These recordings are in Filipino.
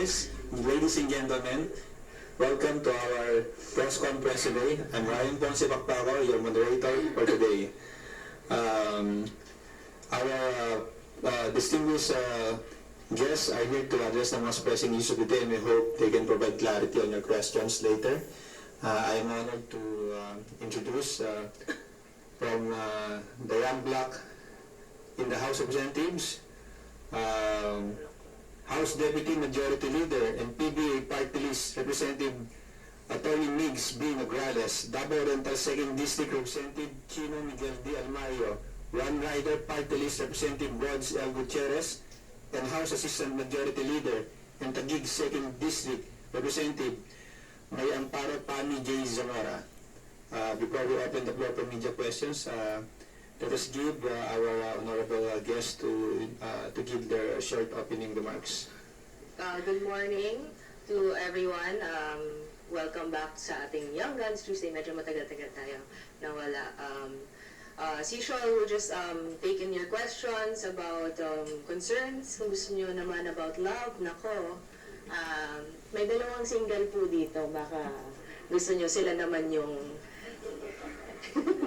Nograles, ladies and gentlemen, welcome to our press conference today. I'm Ryan Ponce Pacpaco, your moderator for today. Our distinguished guests are here to address the most pressing issues of the day, and we hope they can provide clarity on your questions later. I am honored to introduce from the young bloc in the House of Representatives, House Deputy Majority Leader and PBA Party List Representative Attorney Migs B. Nograles, Davao Oriental 2nd District Representative Cheeno Allmario, One Rider Party List Representative Rods L. Gutierrez, and House Assistant Majority Leader and Taguig 2nd District Representative May Amparo Pani J. Zamora. Before we open the floor for media questions, let us give our honorable guests to give their short opening remarks. Good morning to everyone. Welcome back sa ating Young Guns Tuesday. Medyo matagal-tagal tayo nawala. As usual, we'll just take in your questions about concerns. Kung gusto nyo naman about love, nako. May dalawang single po dito. Baka gusto nyo sila naman yung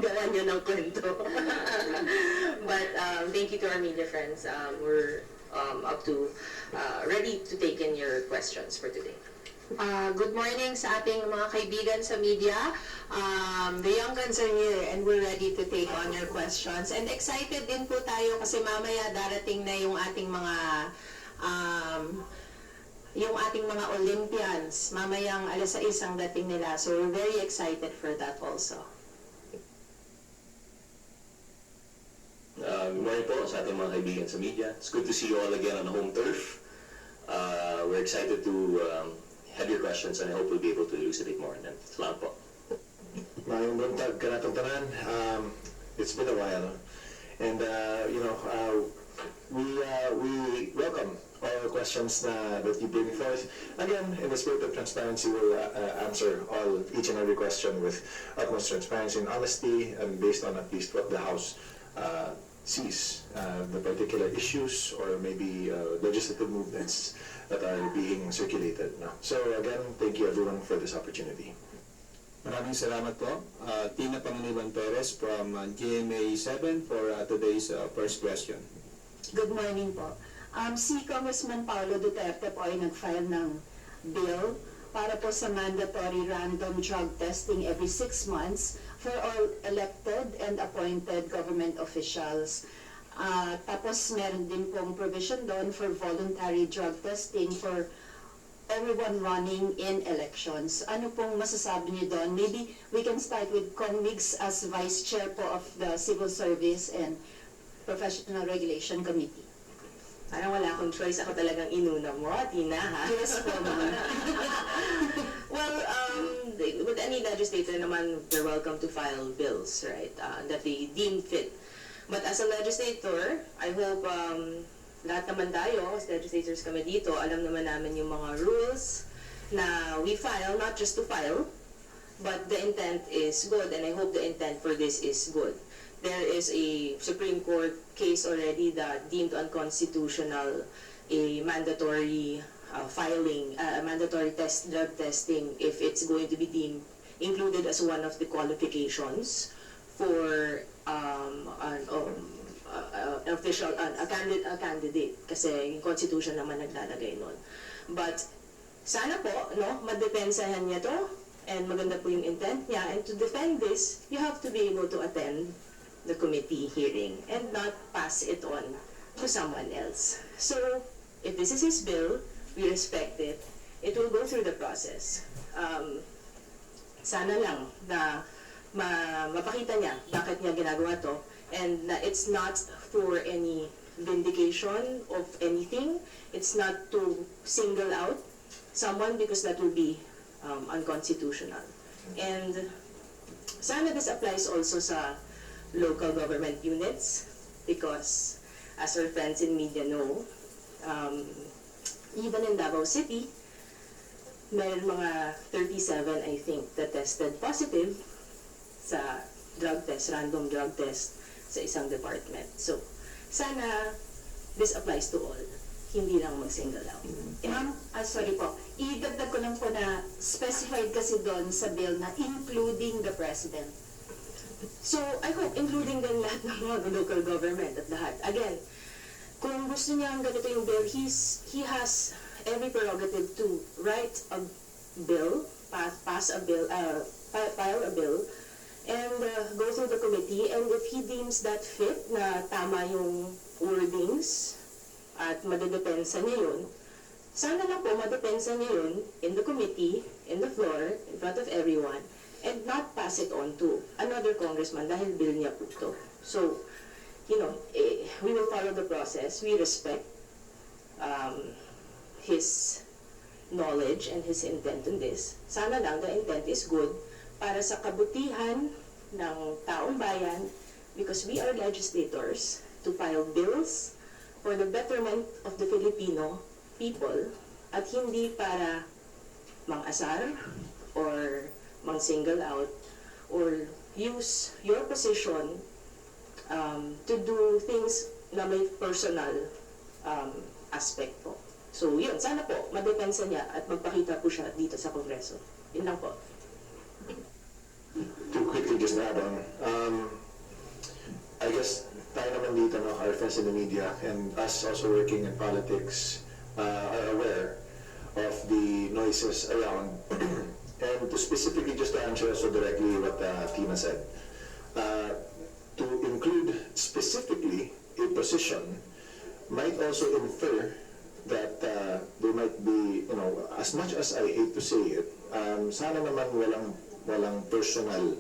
gawa nyo ng kwento. But thank you to our media friends. We're up to ready to take in your questions for today. Good morning sa ating mga kaibigan sa media. The Young Guns are here and we're ready to take on your questions. And excited din po tayo kasi mamaya darating na yung ating mga Olympians. Mamayang 6:00 ang dating nila. So we're very excited for that also. Good morning po sa ating mga kaibigan sa media. It's good to see you all again on home turf. We're excited to have your questions and I hope we'll be able to elucidate more on them. Salamat po. Mayong buntag kanatong tanan. It's been a while. And, we welcome all the questions that you bring forth. Again, in the spirit of transparency, we'll answer each and every question with utmost transparency and honesty, and based on at least what the House sees, the particular issues or maybe legislative movements that are being circulated. No? So again, thank you everyone for this opportunity. Maraming salamat po. Tina Pangiliban Perez from GMA 7 for today's first question. Good morning po. Si Congressman Paulo Duterte po ay nag-file ng bill para po sa mandatory random drug testing every 6 months for all elected and appointed government officials. Tapos meron din pong provision doon for voluntary drug testing for everyone running in elections. Ano pong masasabi niyo doon? Maybe we can start with Kong Migs as Vice Chair po of the Civil Service and Professional Regulation Committee. Parang wala akong choice. Ako talagang inuna mo, Tina, ha? Yes po, ma'am. Well, with any legislator naman, they're welcome to file bills, right, that they deem fit. But as a legislator, I hope lahat naman tayo, as legislators kami dito, alam naman namin yung mga rules na we file, not just to file, but the intent is good, and I hope the intent for this is good. There is a Supreme Court case already that deemed unconstitutional a mandatory filing, mandatory drug testing if it's going to be deemed included as one of the qualifications for a candidate kasi yung constitution naman naglalagay nun. But sana po, no, madepensahan niya to and maganda po yung intent niya, and to defend this, you have to be able to attend the committee hearing and not pass it on to someone else. So, if this is his bill, we respect it. It will go through the process. Sana lang na mapakita niya bakit niya ginagawa to, and it's not for any vindication of anything. It's not to single out someone because that will be unconstitutional. And sana this applies also sa local government units because, as our friends in media know, even in Davao City, meron mga 37, I think, that tested positive sa drug test, random drug test sa isang department. So, sana this applies to all. hindi lang mag-single out. Ma'am, sorry po. Idagdag ko lang po na specified kasi doon sa bill na including the president. So, I hope including din lahat ng mga local government at lahat. Again, kung gusto niya ang ganito yung bill, he has every prerogative to write a bill, pass a bill, file a bill, and go through the committee. And if he deems that fit na tama yung wordings at madedepensa niya yun, sana lang po madepensa niya yun in the committee, in the floor, in front of everyone, and not pass it on to another congressman dahil bill niya po ito. So, you know, we will follow the process. We respect his knowledge and his intent in this. Sana lang the intent is good para sa kabutihan ng taong bayan, because we are legislators to file bills for the betterment of the Filipino people at hindi para mang-asar or mang-single out or use your position to do things na may personal aspect po. So yun, sana po madepensa niya at magpakita po siya dito sa Kongreso. Yun lang po. To quickly just add on, I guess tayo naman dito, no, our friends in the media and us also working in politics are aware of the noises around. And to specifically just to answer so directly what Tina said, to include specifically a position might also infer that there might be, you know, as much as I hate to say it, sana naman walang personal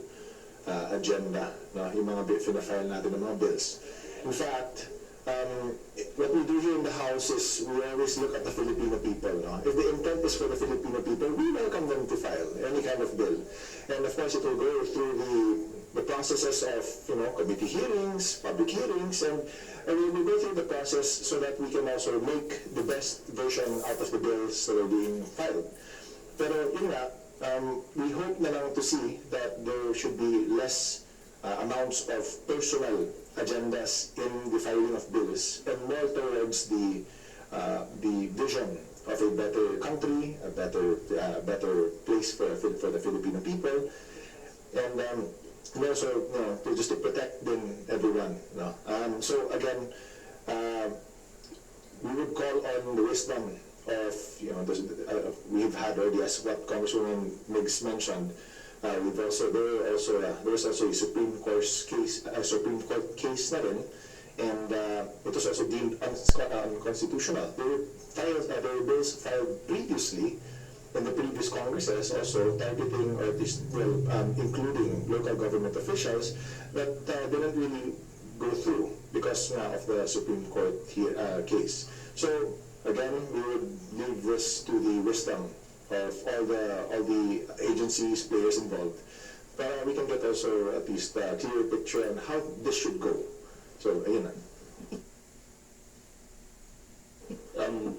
agenda, no, yung mga file natin ng mga bills. In fact, what we do here in the House is we always look at the Filipino people. No? If the intent is for the Filipino people, we welcome them to file any kind of bill. And of course, it will go through the processes of, you know, committee hearings, public hearings, and we will go through the process so that we can also make the best version out of the bills that are being filed. Pero yun nga, we hope na lang to see that there should be less amounts of personal agendas in the filing of bills and more towards the vision of a better country, a better place for the Filipino people, and also, you know, just to protect them, everyone. No? So again, we would call on the wisdom of, you know, we've had already, as what Congresswoman Migs mentioned, there's also a Supreme Court case na rin, and it was also deemed unconstitutional. There were bills filed previously in the previous Congresses also targeting, or at least, well, including local government officials that didn't really go through because of the Supreme Court case. So again, we would leave this to the wisdom of all the agencies, players involved, but we can get also at least a clear picture on how this should go. So ayun na.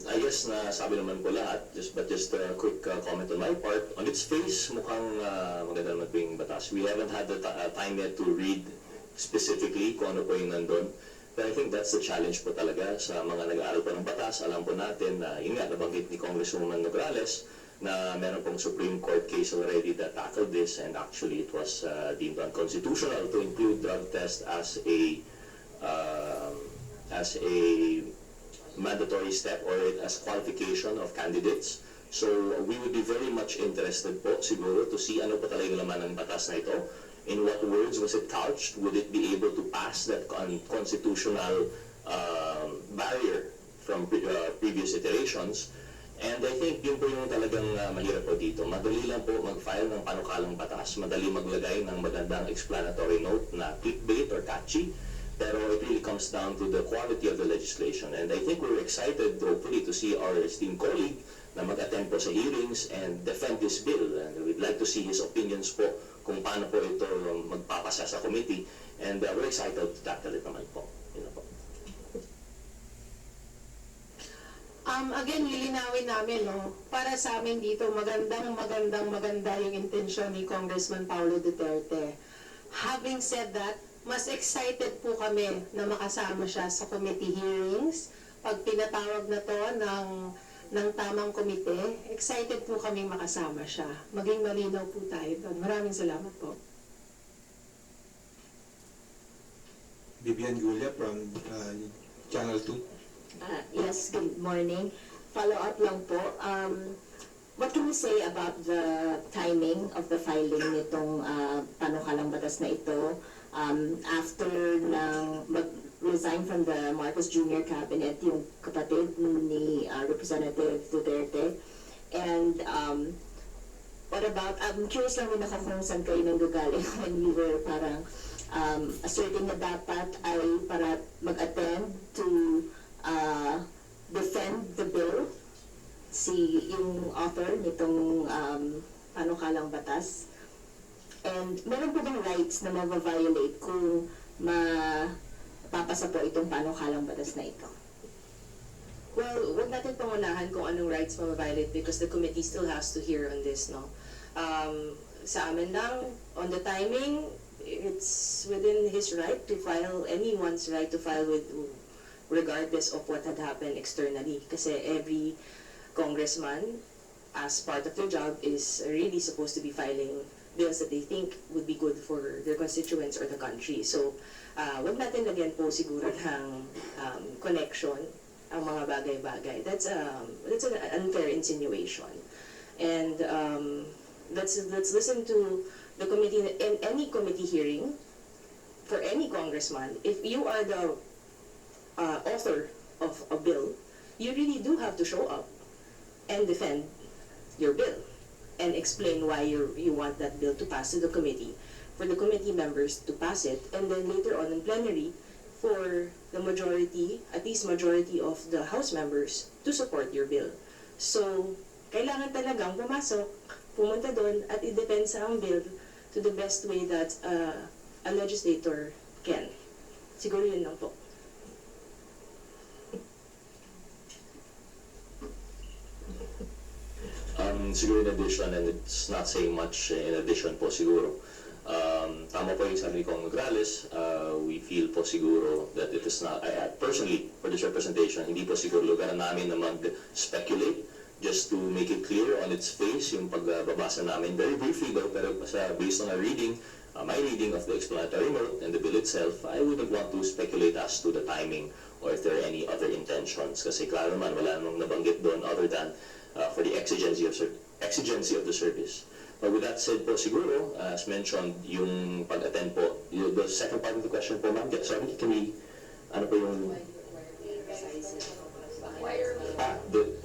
I guess na sabi naman po lahat, but just a quick comment on my part. On its face, mukhang maganda naman po yung batas. We haven't had the time yet to read specifically kung ano po yung nandun. But I think that's the challenge po talaga sa mga nag-aaral po ng batas. Alam po natin na yun nga, nabanggit ni Congresswoman Nograles na meron pong Supreme Court case already that tackled this, and actually it was deemed unconstitutional to include drug test as a mandatory step or as qualification of candidates. So we would be very much interested po siguro to see ano po talaga yung laman ng batas na ito. In what words was it couched? Would it be able to pass that constitutional barrier from previous iterations? And I think yun po yung talagang mahirap po dito. Madali lang po mag-file ng panukalang batas, madali maglagay ng magandang explanatory note na clickbait or catchy, pero it really comes down to the quality of the legislation. And I think we're excited, hopefully, to see our esteemed colleague na mag-attend po sa hearings and defend this bill. And we'd like to see his opinions po kung paano po ito magpapasa sa committee. And we're excited to tackle it naman po. Yun po. Again, lilinawin namin, no? Para sa amin dito, maganda yung intensyon ni Congressman Paulo Duterte. Having said that, mas excited po kami na makasama siya sa committee hearings pag pinatawag na to ng tamang komite, excited po kaming makasama siya. Maging malinaw po tayo doon. Maraming salamat po. Vivian Gulia from Channel 2. Yes, good morning. Follow-up lang po. What can you say about the timing of the filing nitong panukalang batas na ito after nang mag-resign from the Marcos Jr. Cabinet yung kapatid ni Representative Duterte? And what about, I'm curious lang din ako kung saan kayo nanggagaling when you were parang asserting na dapat ay para mag-attend to defend the bill, yung author nitong panukalang batas. And meron po bang rights na ma-violate kung mapapasa po itong panukalang batas na ito? Well, wag natin pangunahan kung anong rights ma-violate because the committee still has to hear on this, no? Sa amin lang, on the timing, it's within his right to file, anyone's right to file with, regardless of what had happened externally. Kasi every congressman, as part of their job, is really supposed to be filing bills that they think would be good for their constituents or the country. So, wag natin lagyan po siguro ng connection ang mga bagay-bagay. That's an unfair insinuation. And let's listen to the committee, in any committee hearing, for any congressman, if you are the author of a bill, you really do have to show up and defend your bill and explain why you want that bill to pass to the committee, for the committee members to pass it, and then later on in plenary, for the majority, at least majority of the House members to support your bill. So, kailangan talagang pumasok, pumunta doon at i-defend sa ang bill to the best way that a legislator can. Siguro yun lang po. Siguro in addition, and it's not saying much in addition po siguro, tama po yung sabi ni Kong Nograles, we feel po siguro that it is not, personally, for this representation, hindi po siguro lugar namin na mag-speculate, just to make it clear on its face, yung pagbabasa namin, very briefly though, pero based on our reading, my reading of the explanatory note and the bill itself, I wouldn't want to speculate as to the timing or if there are any other intentions. Kasi klaro naman, wala namang nabanggit doon other than for the exigency of the service. But with that said po siguro, as mentioned, yung pag-attend po, the second part of the question po, ma'am, sorry, can we, ano po yung...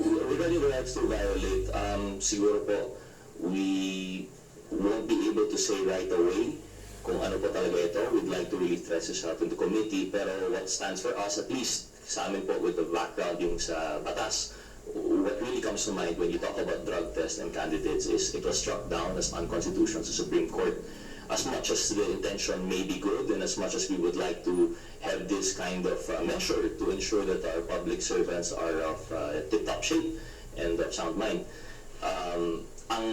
Regarding the rights to violate, siguro po, we won't be able to say right away kung ano po talaga ito. We'd like to really stress this out in the committee, pero what stands for us, at least sa amin po with the background yung sa batas, what really comes to mind when you talk about drug tests and candidates is it was struck down as unconstitutional sa Supreme Court. As much as the intention may be good and as much as we would like to have this kind of measure to ensure that our public servants are of tip-top shape and of sound mind, ang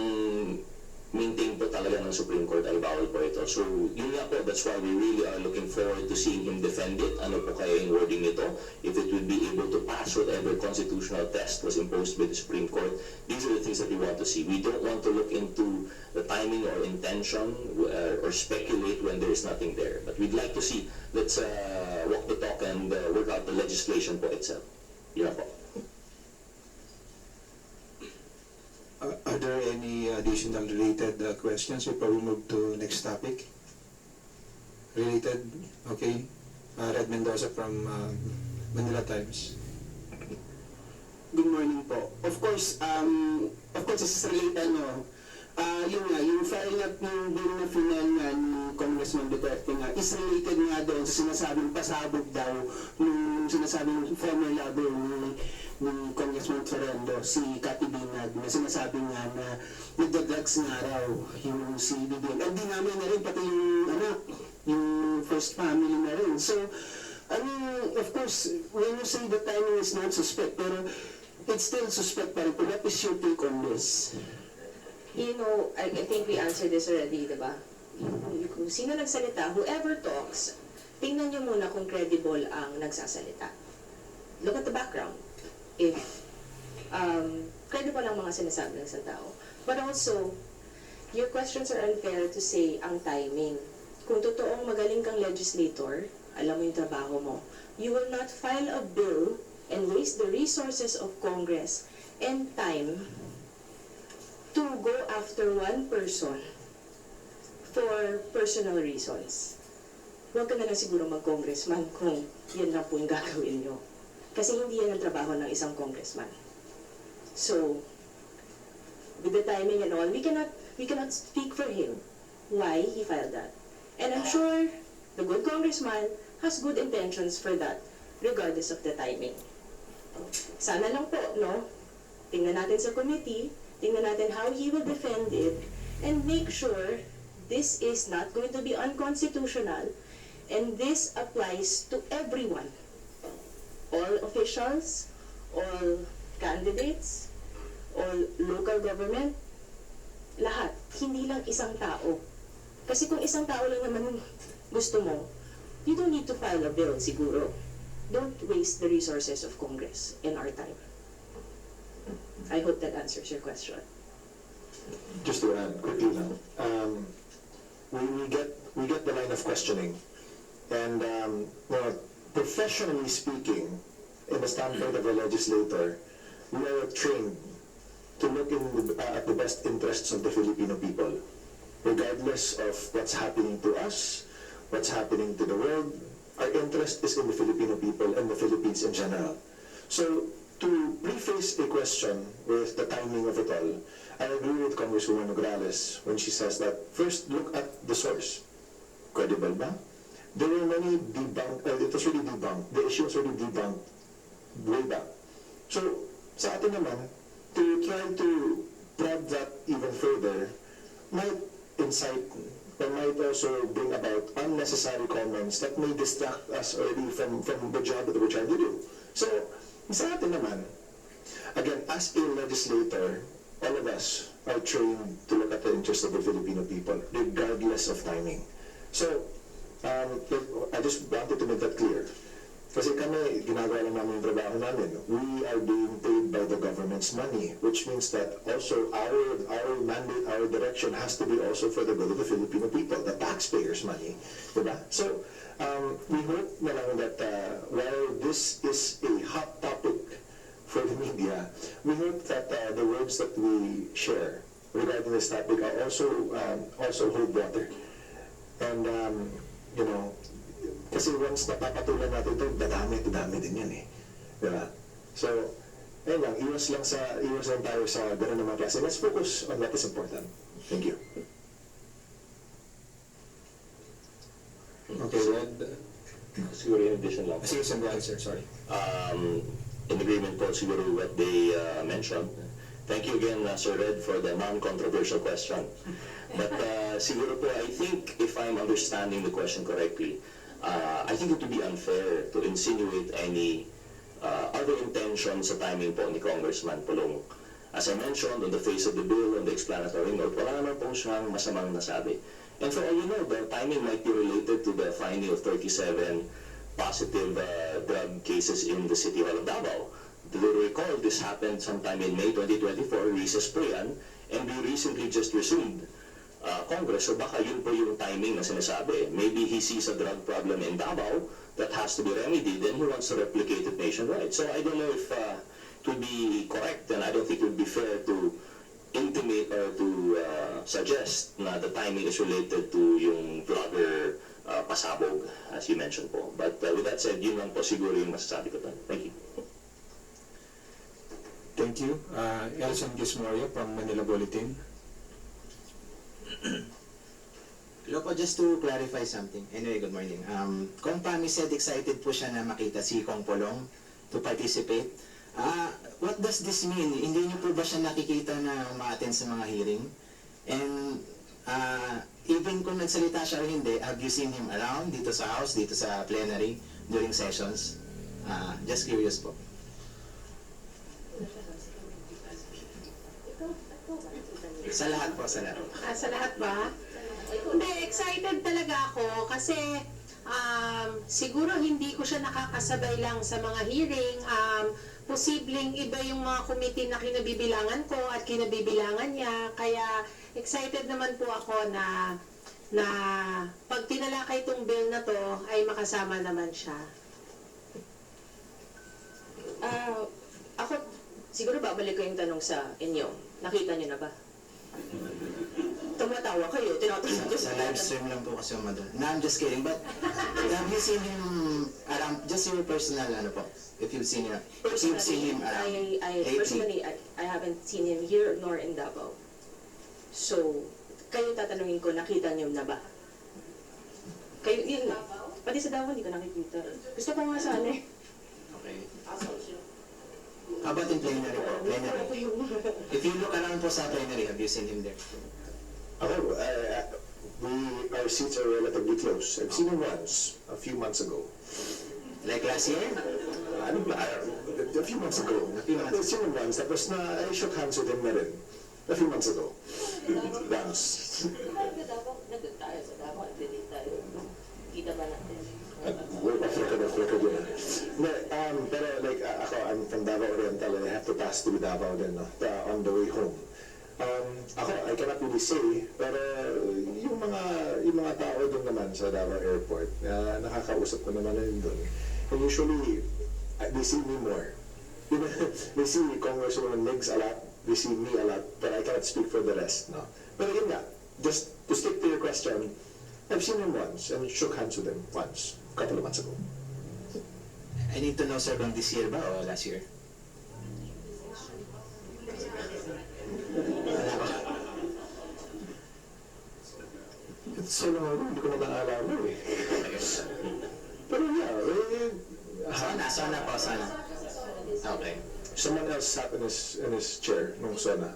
maintain po talaga ng Supreme Court ay bawal po ito. So, yun nga po, that's why we really are looking forward to seeing him defend it. Ano po kaya yung wording nito? If it would be able to pass whatever constitutional test was imposed by the Supreme Court, these are the things that we want to see. We don't want to look into the timing or intention or speculate when there is nothing there. But we'd like to see, let's walk the talk and work out the legislation po itself. Yun po. Are there any additional related questions before we move to next topic? Related? Okay. Red Mendoza from Manila Times. Good morning po. Of course, this is related, no? Yung filing up ng bill na final nga ni Congressman Duterte nga is related nga doon sa sinasabing pasabog daw nung sinasabing former lover ni Congressman Ferendo, si Cathy Binag, na sinasabi nga na nagda-drugs nga raw yung si Bibian. At dinamay na rin pati yung anak, yung first family na rin. So, of course, when you say the timing is not suspect, pero it's still suspect pa rin. What is your take on this? You know, I think we answered this already, diba? Kung sino nagsalita, whoever talks, tingnan nyo muna kung credible ang nagsasalita. look at the background. If credible ang mga sinasabi ng isang tao. But also, your questions are unfair to say ang timing. Kung totoong magaling kang legislator, alam mo yung trabaho mo, you will not file a bill and waste the resources of Congress and time to go after one person for personal reasons. Huwag ka na lang siguro mag-congressman kung yan lang po yung gagawin nyo. Kasi hindi yan ang trabaho ng isang congressman. So, with the timing and all, we cannot speak for him why he filed that. And I'm sure the good congressman has good intentions for that, regardless of the timing. Sana lang po, no? Tingnan natin sa committee, tingnan natin how he will defend it, and make sure this is not going to be unconstitutional, and this applies to everyone. All officials, all candidates, all local government, lahat. Hindi lang isang tao. Kasi kung isang tao lang naman gusto mo, you don't need to file a bill siguro. Don't waste the resources of Congress and our time. I hope that answers your question. Just to add quickly now, we get the line of questioning, and professionally speaking, in the standpoint of a legislator, we are trained to look at the best interests of the Filipino people, regardless of what's happening to us, what's happening to the world. Our interest is in the Filipino people and the Philippines in general. So, to preface a question with the timing of it all, I agree with Congresswoman Nograles when she says that first look at the source. Credible ba? There were many debunked, it was really debunked. The issue was already debunked way back. So, sa atin naman, to try to prod that even further might incite or might also bring about unnecessary comments that may distract us already from the job that we're trying to do. So, sa atin naman, again, as a legislator, all of us are trained to look at the interests of the Filipino people, regardless of timing. So, I just wanted to make that clear. Kasi kami, ginagawa lang namin yung trabaho namin. We are being paid by the government's money, which means that also our mandate, our direction has to be also for the good of the Filipino people, the taxpayers' money. Diba? So, we hope na lang that while this is a hot topic for the media, we hope that the words that we share regarding this topic are also hold water. And, kasi once napapatulan natin ito, dadami din yan eh. Diba? So, ayun lang, iwas lang tayo sa gano'n naman klase. Let's focus on what is important. Thank you. Okay, Red. Siguro in addition lang. Sige, sir, sir, sorry. In agreement po siguro what they mentioned. Thank you again, Sir Red, for the non-controversial question. But siguro po, I think if I'm understanding the question correctly, I think it would be unfair to insinuate any other intention sa timing po ni Congressman Pulong. As I mentioned, on the face of the bill, on the explanatory note, wala naman po siyang masamang nasabi. And for all you know, the timing might be related to the finding of 37 positive drug cases in the city hall of Davao. Do you recall, this happened sometime in May 2024, recess po yan, and we recently just resumed Congress, so baka yun po yung timing na sinasabi. Maybe he sees a drug problem in Davao that has to be remedied and he wants to replicate it nationwide. So I don't know if it would be correct, and I don't think it would be fair to intimate or to suggest na the timing is related to yung vlogger pasabog, as you mentioned po. But with that said, yun lang po siguro yung masasabi ko doon. Thank you. Thank you. Elson Gismorio from Manila Bulletin. Hello po, just to clarify something. Anyway, good morning. Kung Pami said excited po siya na makita si Kong Polong to participate. What does this mean? Hindi niyo po ba siya nakikita na umaattend sa mga hearing? And even kung nagsalita siya o hindi, have you seen him around dito sa house, dito sa plenary, during sessions? Just curious po. Sa lahat po, sa lahat. Sa lahat ba? Hindi, excited talaga ako kasi Siguro hindi ko siya nakakasabay lang sa mga hearing. Posibleng iba yung mga committee na kinabibilangan ko at kinabibilangan niya. Kaya excited naman po ako na pag tinalakay itong bill na to ay makasama naman siya. Ako, siguro babalik ko yung tanong sa inyo. Nakita niyo na ba? Tumatawa kayo, tinatanong ko Sa live stream lang po kasi madam. No, I'm just kidding. But have you seen him around, just your personal, ano po, if you've seen him around lately? Personally, I haven't seen him here nor in Davao. So, kayo tatanungin ko, nakita niyo na ba? Kayo, yun na. Pati sa Davao, hindi ko nakikita. Gusto ko nga sana eh. Okay. How about in plenary po? Plenary. If you look around po sa plenary, have you seen him there? Our seats are relatively close. I've seen him once, a few months ago. Like last year? A few months ago. I've seen him once. Tapos I shook hands with him na rin. A few months ago. Once. Nagod tayo sa Davao, hindi tayo. Kita ba natin? We're off record yun. Pero like ako, I'm from Davao Oriental and I have to pass through Davao then on the way home. Ako, I cannot really say, pero yung mga tao doon naman sa Davao Airport, nakakausap ko naman na yun doon. And usually, they see me more. They see Congresswoman Migs a lot, they see me a lot, but I cannot speak for the rest. No? Pero yun nga, just to stick to your question, I've seen him once and shook hands with him once, a couple of months ago. I need to know, sir, bang this year ba o last year? It's so long ago, hindi ko na naalala eh. Pero yeah, Sana po, sana. Okay. someone else sat in his chair nung SONA.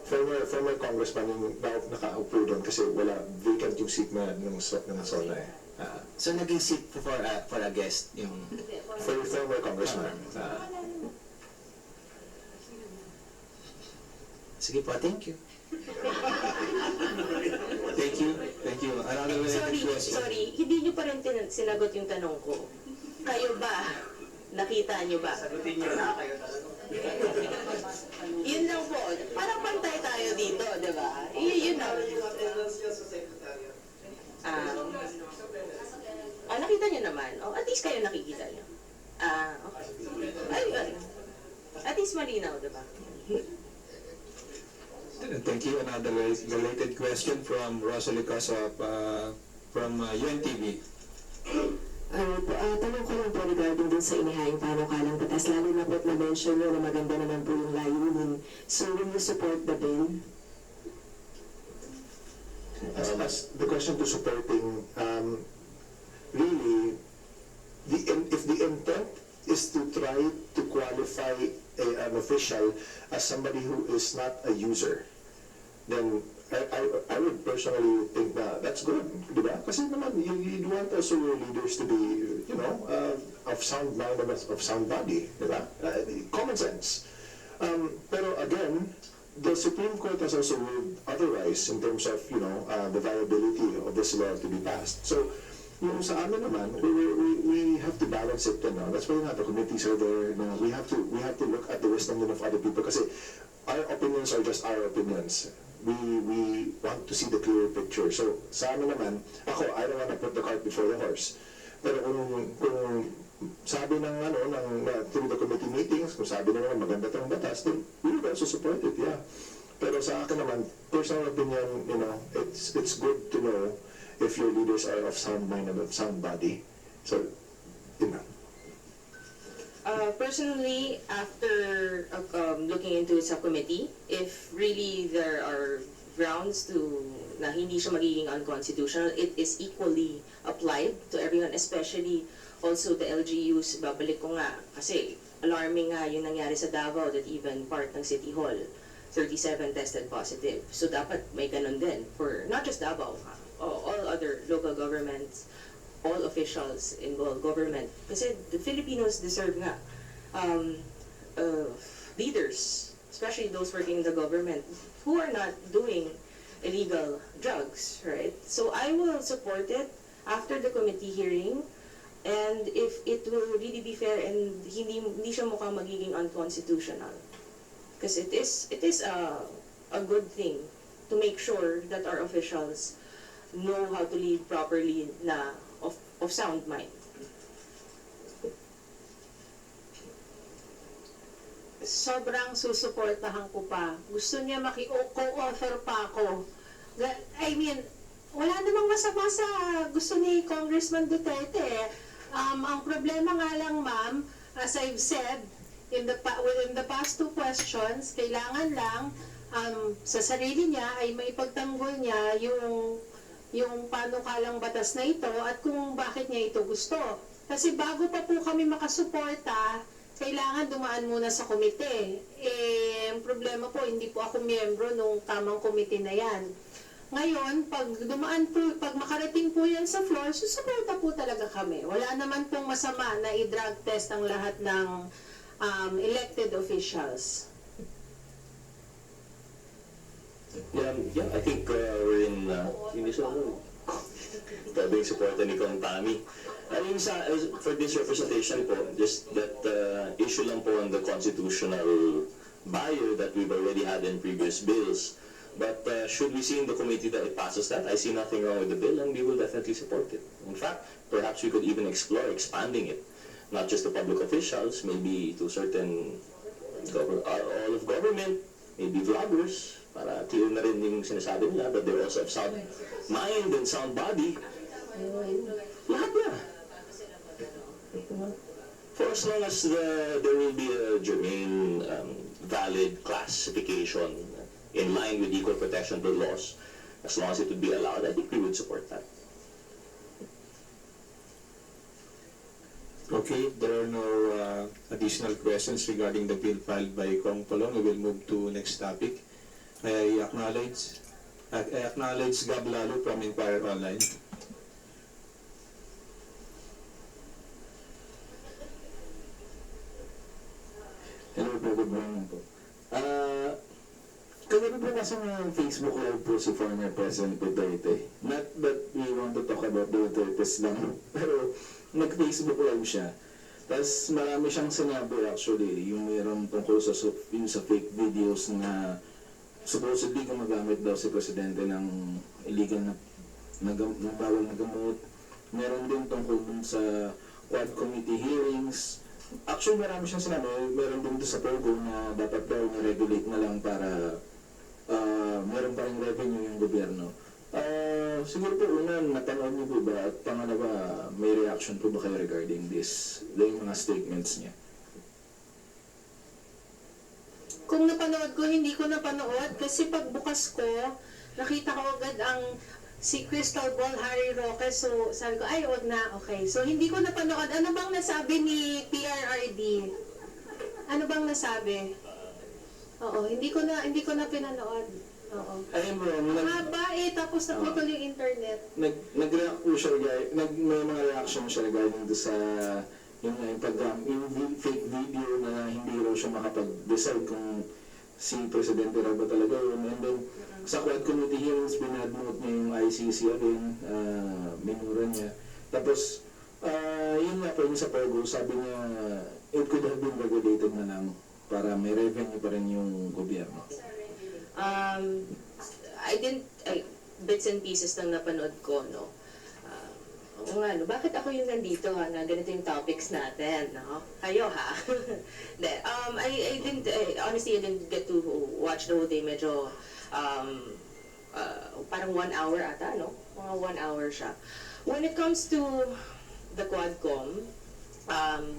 Former congressman yung nakaupo doon kasi wala, vacant yung seat na ng SONA eh. So naging seat for a guest yung... Former congressman. Sige po, thank you. Thank you. Another related question. Sorry, hindi niyo pa rin sinagot yung tanong ko. Kayo ba? Nakita niyo ba? Sagutin niyo na, kayo Yun lang po. Parang pantay tayo dito, di ba? Yun lang. Nakita niyo naman. At least kayo nakikita niyo. Okay. Ayun. At least malinaw, di ba? Thank you. Another related question from Rosalie Casop from UNTV. Tanong ko lang po regarding dun sa inihayang panukalang batas, lalo na po na-mention nyo na maganda naman po yung layunin. So, will you support the bill? As the question to supporting, really, if the intent is to try to qualify an official as somebody who is not a user, then I would personally think that that's good, di ba? Kasi naman, you'd want also your leaders to be, of sound mind and of sound body, di ba? Common sense. Pero again, the Supreme Court has also ruled otherwise in terms of, the viability of this law to be passed. So, yung sa amin naman, we have to balance it, That's why the committees are there, we have to look at the wisdom of other people kasi our opinions are just our opinions. We want to see the clearer picture. So, sa amin naman, I don't want to put the cart before the horse. Pero kung sabi through the committee meetings, kung sabi naman maganda itong batas, then we would also support it, yeah. Pero sa akin naman, personal opinion, it's good to know if your leaders are of sound mind and of sound body. So, Personally, after looking into subcommittee, if really there are grounds na hindi siya magiging unconstitutional, it is equally applied to everyone, especially also the LGUs. Babalik ko nga, kasi alarming nga yung nangyari sa Davao that even part ng City Hall, 37 tested positive. So dapat may ganun din for not just Davao, all other local governments, all officials involved, government. Kasi the Filipinos deserve nga leaders, especially those working in the government, who are not doing illegal drugs, right? So I will support it. after the committee hearing, and if it will really be fair and hindi siya mukhang magiging unconstitutional. Because it is a good thing to make sure that our officials know how to lead properly na of sound mind. Sobrang susuportahan ko pa. Gusto niya co-author pa ako. I mean, wala namang masama sa gusto ni Congressman Duterte. Ang problema nga lang, ma'am, as I've said, within the past 2 questions, kailangan lang sa sarili niya ay maipagtanggol niya yung panukalang batas na ito at kung bakit niya ito gusto. Kasi bago pa po kami makasuporta, kailangan dumaan muna sa komite. Ang problema po, hindi po ako miyembro nung tamang komite na yan. Ngayon, pag makarating po yan sa floor, susuporta po talaga kami. Wala naman pong masama na i-drug test ang lahat ng elected officials. Yeah, I think we're in tabing supporta ni Kong Tami. For this representation po, just that issue lang po on the constitutional barrier that we've already had in previous bills. But should we see in the committee that it passes that, I see nothing wrong with the bill and we will definitely support it. In fact, perhaps we could even explore expanding it, not just to public officials, maybe to certain all of government, maybe vloggers, para clear na rin yung sinasabi nila that they're also of sound mind and sound body. Lahat na. For as long as there will be a germane, valid classification in line with equal protection to laws, as long as it would be allowed, I think we would support that. Okay, if there are no additional questions regarding the bill filed by Kong Polong, we will move to next topic. I acknowledge Gab Lalo from Inquirer Online. Hello po, good morning po. Kagabi po nasa Facebook Live po si former President Duterte. Not that we want to talk about the Dutertes lang, pero nag-Facebook Live siya. Tapos marami siyang sinabi actually, yung mayroon tungkol sa fake videos na supposedly gumagamit daw si Presidente ng illegal na bawal na gamot. Meron din tungkol dun sa Quad Committee hearings. Actually, marami siyang sinabi. Meron din doon sa Pogo na dapat daw na-regulate na lang para meron pa rin revenue yung gobyerno. Siguro po una, napanood niyo po ba? At pangalawa, may reaction po ba kayo regarding this? Yung mga statements niya? Kung napanood ko, hindi ko napanood kasi pagbukas ko, nakita ko agad ang si Crystal Ball, Harry Roque, so sabi ko, ay, wag na, okay. So, hindi ko napanood. Ano bang nasabi ni PRRD? Ano bang nasabi? Oo, hindi ko na pinanood. Oo. Ayun mo, Haba tapos naputol yung internet. nag-react po siya, may mga reaction siya regarding sa yung fake video na hindi raw siya makapag-decide kung si Presidente raw ba talaga yun. And then, sa Quad Committee hearings, binadnote niya yung ICC rin, minura niya. Tapos, yun nga po yung sa Pogo, sabi niya, it could have been regulated na lang para may revenue pa rin yung gobyerno. Bits and pieces lang napanood ko, no? Oo nga, no? Bakit ako yung nandito, ha, na ganito yung topics natin, no? Kayo, ha? Honestly, I didn't get to watch the whole day. Medyo, parang 1 hour ata, no? Mga 1 hour siya. When it comes to the Quadcom,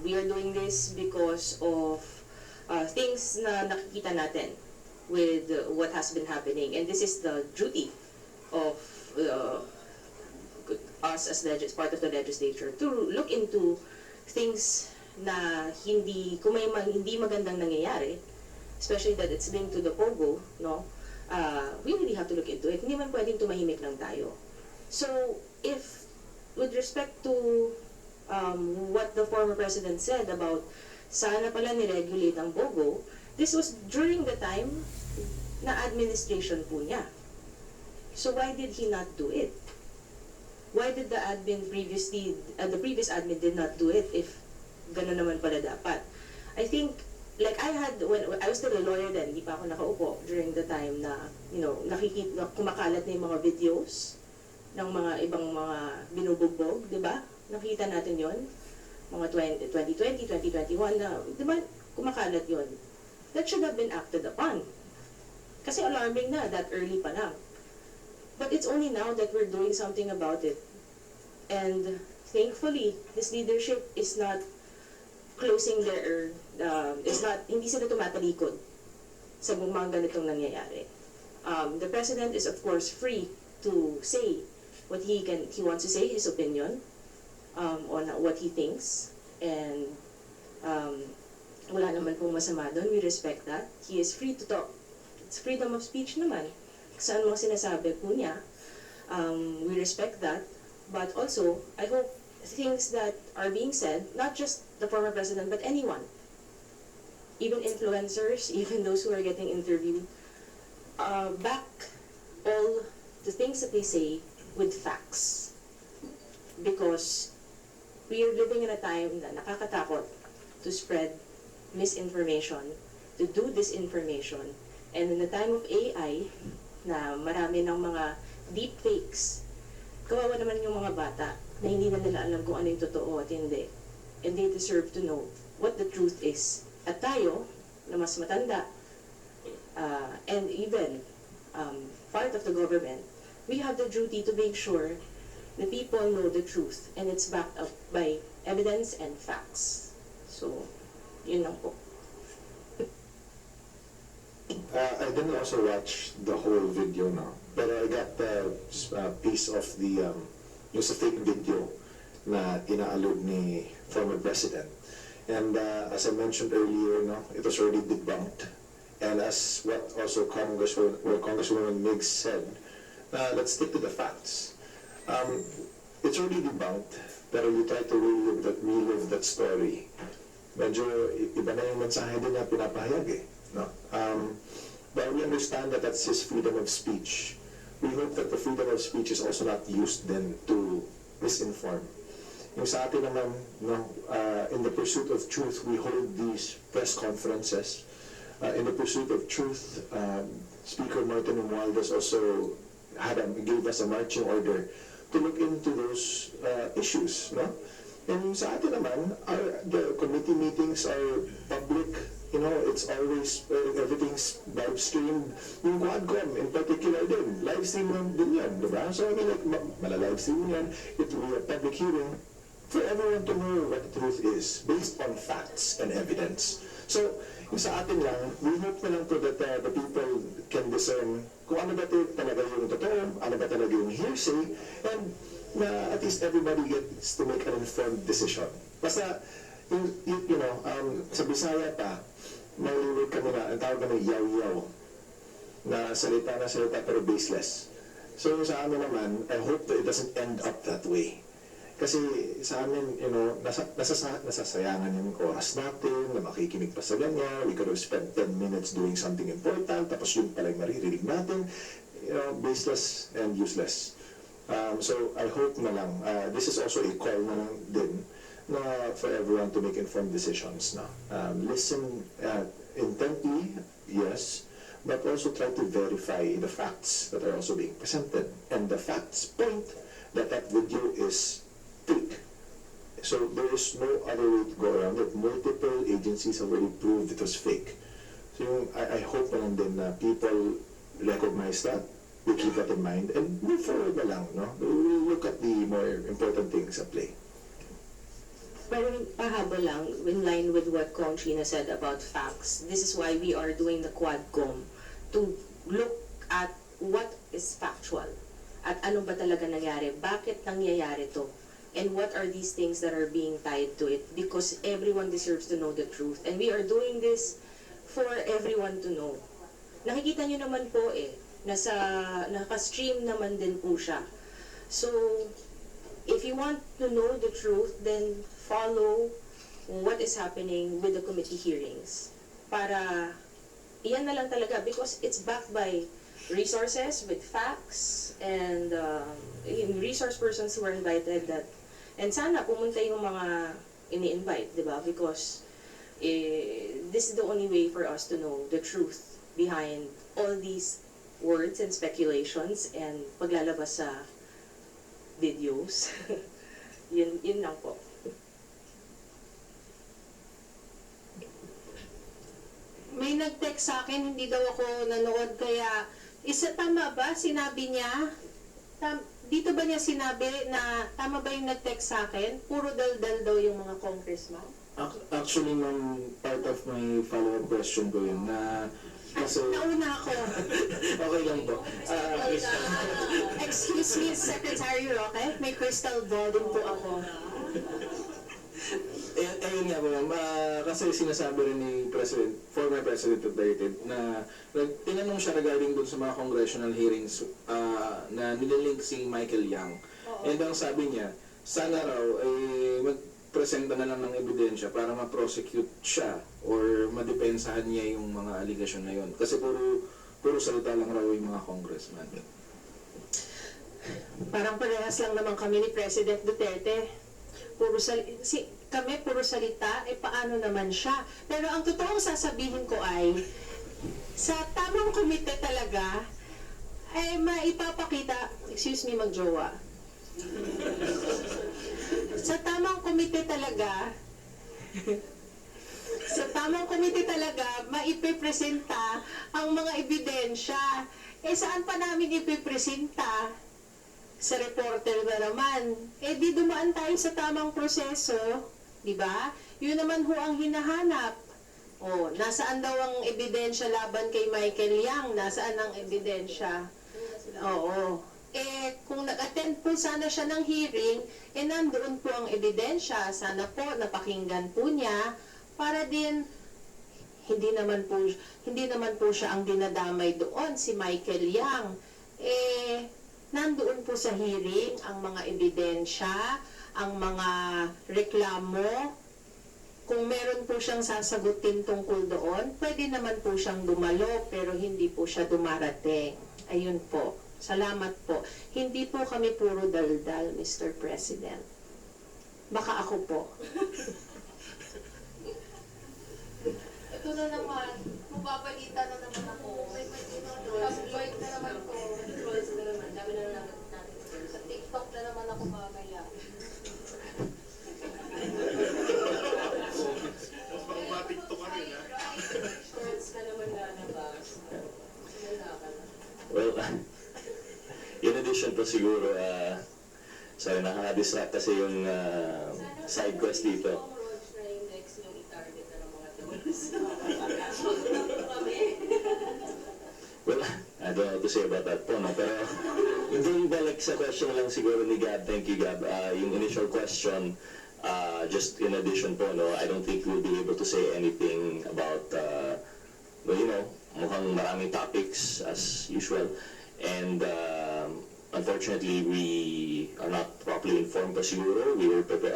we are doing this because of things na nakikita natin with what has been happening. And this is the duty of us as part of the legislature to look into things na kung may hindi magandang nangyayari, especially that it's linked to the Pogo, no? We really have to look into it. Hindi man pwedeng tumahimik lang tayo. So, if, with respect to what the former president said about sana pala ni-regulate ang Pogo, this was during the time na administration po niya. So why did he not do it? why did the previous admin did not do it if gano'n naman pala dapat? I think, like when I was still a lawyer then, hindi pa ako nakaupo during the time na, kumakalat na yung mga videos ng mga ibang mga binubugbog, di ba? Nakita natin yon mga 2020, 2021 na, di ba, kumakalat yon. That should have been acted upon. Kasi alarming na, that early pa lang. But it's only now that we're doing something about it. And thankfully, this leadership is not closing hindi sila tumatalikod sa mga ganitong nangyayari. The President is of course free to say what he wants to say, his opinion on what he thinks. And wala naman pong masama doon, we respect that. He is free to talk. It's freedom of speech naman. Saan mga sinasabi po niya, we respect that. But also, I hope things that are being said, not just the former president, but anyone, even influencers, even those who are getting interviewed, back all the things that they say with facts. Because we are living in a time na nakakatakot to spread misinformation, to do disinformation. And in the time of AI, na marami ng mga deep fakes, kawawa naman yung mga bata na hindi na nila alam kung ano yung totoo at hindi. And they deserve to know what the truth is. At tayo, na mas matanda, and even part of the government, we have the duty to make sure the people know the truth and it's backed up by evidence and facts. So, yun lang po. I didn't also watch the whole video now, but I got the piece of the yung sa fake video na inaalog ni former president. And as I mentioned earlier, no, it was already debunked. And as what also Congresswoman Migs said, let's stick to the facts. It's already debunked, pero you try to relive that story. Medyo iba na yung mensahe din na pinapahayag eh. No? But we understand that that's his freedom of speech. We hope that the freedom of speech is also not used then to misinform. Yung sa atin naman, no, in the pursuit of truth, we hold these press conferences. In the pursuit of truth, Speaker Martin Romualdez also gave us a marching order to look into those issues. No? And sa atin naman, the committee meetings are public. You know, it's always, everything's live streamed. Yung Quadcom in particular din, live stream din yan, di ba? So I mean, like, mala-live stream yan, it will be a public hearing for everyone to know what the truth is, based on facts and evidence. So, yung sa atin lang, we hope na lang po that the people can discern kung ano ba talaga yung totoo, ano ba talaga yung hearsay, and na at least everybody gets to make an informed decision. Basta, you know, sa Bisaya pa, may word kami na, ang tawag kami yaw-yaw, na salita pero baseless. So sa amin naman, I hope that it doesn't end up that way. Kasi sa amin, you know, nasasayangan yung oras natin, na makikinig pa sa ganyan, we could have spent 10 minutes doing something important, tapos yun pala yung maririnig natin, you know, baseless and useless. So I hope na lang, this is also a call na lang din, for everyone to make informed decisions now. Listen intently, yes, but also try to verify the facts that are also being presented. And the facts point that video is fake. So there is no other way to go around it. Multiple agencies already proved it was fake. So I hope na lang din na people recognize that, we keep that in mind, and move forward na lang, no? We'll look at the more important things at play. Pero pahabol lang, in line with what Cong Cheeno said about facts, this is why we are doing the Quadcom, to look at what is factual, at ano ba talaga nangyari, bakit nangyayari to, and what are these things that are being tied to it, because everyone deserves to know the truth, and we are doing this for everyone to know. Nakikita nyo naman po naka-stream naman din po siya. So, if you want to know the truth, then follow what is happening with the committee hearings. Para, iyan na lang talaga, because it's backed by resources, with facts, and yung resource persons who were invited that, and sana pumunta yung mga ini-invite, di ba? Because this is the only way for us to know the truth behind all these words and speculations and paglalabas sa videos. yun lang po. May nag-text sa akin, hindi daw ako nanood, kaya tama ba? Sinabi niya? Dito ba niya sinabi na tama ba yung nag-text sa akin? Puro daldal daw yung mga congressman? Actually, ma'am, part of my follow-up question ko yun na kasi... Nauna ako. Okay lang po. Excuse me, Secretary Roque, may crystal ball din po ako. Ayun nga po, ma'am. Kasi sinasabi rin ni former President Duterte na tinanong siya regarding dun sa mga congressional hearings na nililink si Michael Yang. And ang sabi niya, sana raw magpresenta na lang ng ebidensya para ma-prosecute siya or madepensahan niya yung mga aligasyon na yun. Kasi puro salita lang raw yung mga congressman. Parang parehas lang naman kami ni President Duterte. Kami puro salita, paano naman siya? Pero ang totoong sasabihin ko ay, sa tamang komite talaga, ay maipapakita, excuse me, magjowa. Sa tamang komite talaga, maipipresenta ang mga ebidensya. Saan pa namin ipipresenta? Sa reporter na naman. Di dumaan tayo sa tamang proseso. Diba? Yun naman ho ang hinahanap. Nasaan daw ang ebidensya laban kay Michael Yang? Nasaan ang ebidensya? Oo. Kung nag-attend po sana siya ng hearing, nandoon po ang ebidensya. Sana po napakinggan po niya para din hindi naman po siya ang dinadamay doon, si Michael Yang. Nandoon po sa hearing ang mga ebidensya, ang mga reklamo. Kung meron po siyang sasagutin tungkol doon, pwede naman po siyang dumalo, pero hindi po siya dumarating. Ayun po. Salamat po. Hindi po kami puro daldal, Mr. President. Baka ako po. Ito na naman, mapapalitan na naman ako. Tabloid na naman ko. Trolls na naman. Dami na naman natin. Sa TikTok na naman ako mamaya. Mas makapag-TikTok ka rin, ha? Shorts ka naman lalabas. Well, in addition po siguro, sorry, nakaka-distract kasi yung side quest dito. Well, I don't know what to say about that po, no? Pero yung balik sa question lang siguro ni Gab, thank you Gab, yung initial question, just in addition po, no, I don't think we'll be able to say anything about, well, you know, mukhang maraming topics as usual, and unfortunately we are not properly informed pa siguro.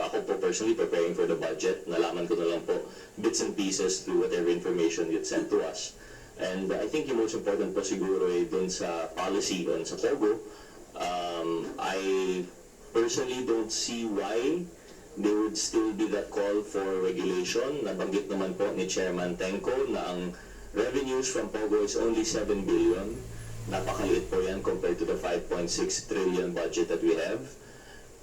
Ako po personally preparing for the budget, nalaman ko na lang po bits and pieces through whatever information you'd sent to us. And I think yung most important po siguro ay dun sa policy dun sa Pogo. I personally don't see why there would still be that call for regulation. Nabanggit naman po ni Chairman Tenko na ang revenues from Pogo is only 7 billion. Napakaliit po yan compared to the 5.6 trillion budget that we have.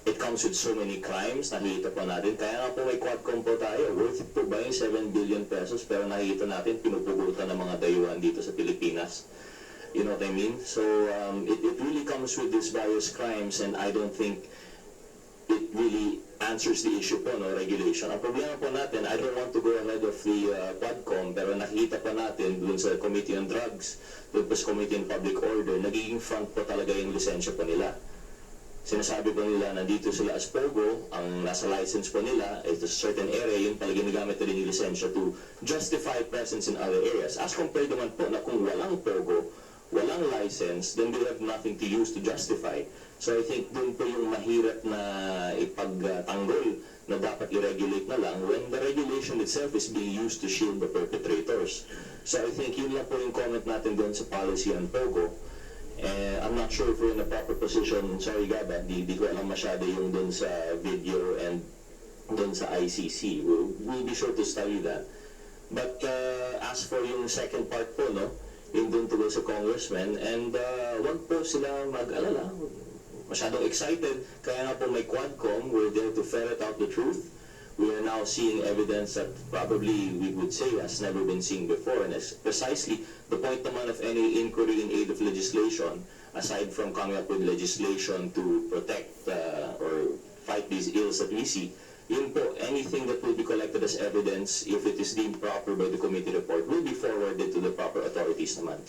It comes with so many crimes, nakikita po natin. Kaya nga po may quadcom po tayo. Worth it po ba yung 7 billion pesos? Pero nakikita natin, pinupugutan ng mga dayuhan dito sa Pilipinas. You know what I mean? So, it really comes with these various crimes, and I don't think it really answers the issue po, no, regulation. Ang problema po natin, I don't want to go ahead of the quadcom, pero nakikita pa natin dun sa Committee on Drugs, dun pa sa Committee on Public Order, nagiging front po talaga yung lisensya po nila. Sinasabi po nila, nandito sila as Pogo, ang nasa license po nila is a certain area, yun pala ginagamit na rin yung lisensya to justify presence in other areas. As compared naman po na kung walang Pogo, walang license, then they have nothing to use to justify. So I think dun po yung mahirap na ipagtanggol na dapat i-regulate na lang when the regulation itself is being used to shield the perpetrators. So I think yun lang po yung comment natin dun sa policy on Pogo. And I'm not sure if we're in a proper position, sorry Gaba, di ko alam masyado yung dun sa video and dun sa ICC. We'll be sure to study that. But as for yung second part po, no, yung dun tungkol sa congressman, and wag po sila mag-alala, masyadong excited, kaya nga po may Quadcom, we're there to ferret out the truth. We are now seeing evidence that probably we would say has never been seen before, and it's precisely the point naman of any inquiry in aid of legislation, aside from coming up with legislation to protect or fight these ills that we see. Yun po, anything that will be collected as evidence, if it is deemed proper by the committee report, will be forwarded to the proper authorities naman.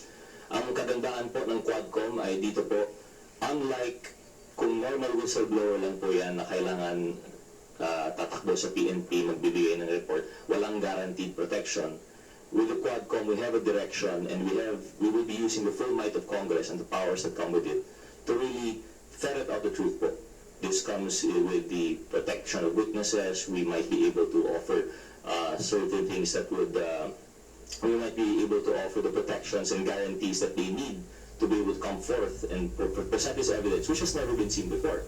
Ang kagandaan po ng Quadcom ay dito po, unlike kung normal whistleblower lang po yan na kailangan tatakbo sa PNP, magbibigay ng report, walang guaranteed protection. With the Quadcom, we have a direction, and we will be using the full might of Congress and the powers that come with it to really ferret out the truth po. This comes with the protection of witnesses. We might be able to offer certain things that would, we might be able to offer the protections and guarantees that they need to be able to come forth and present this evidence, which has never been seen before.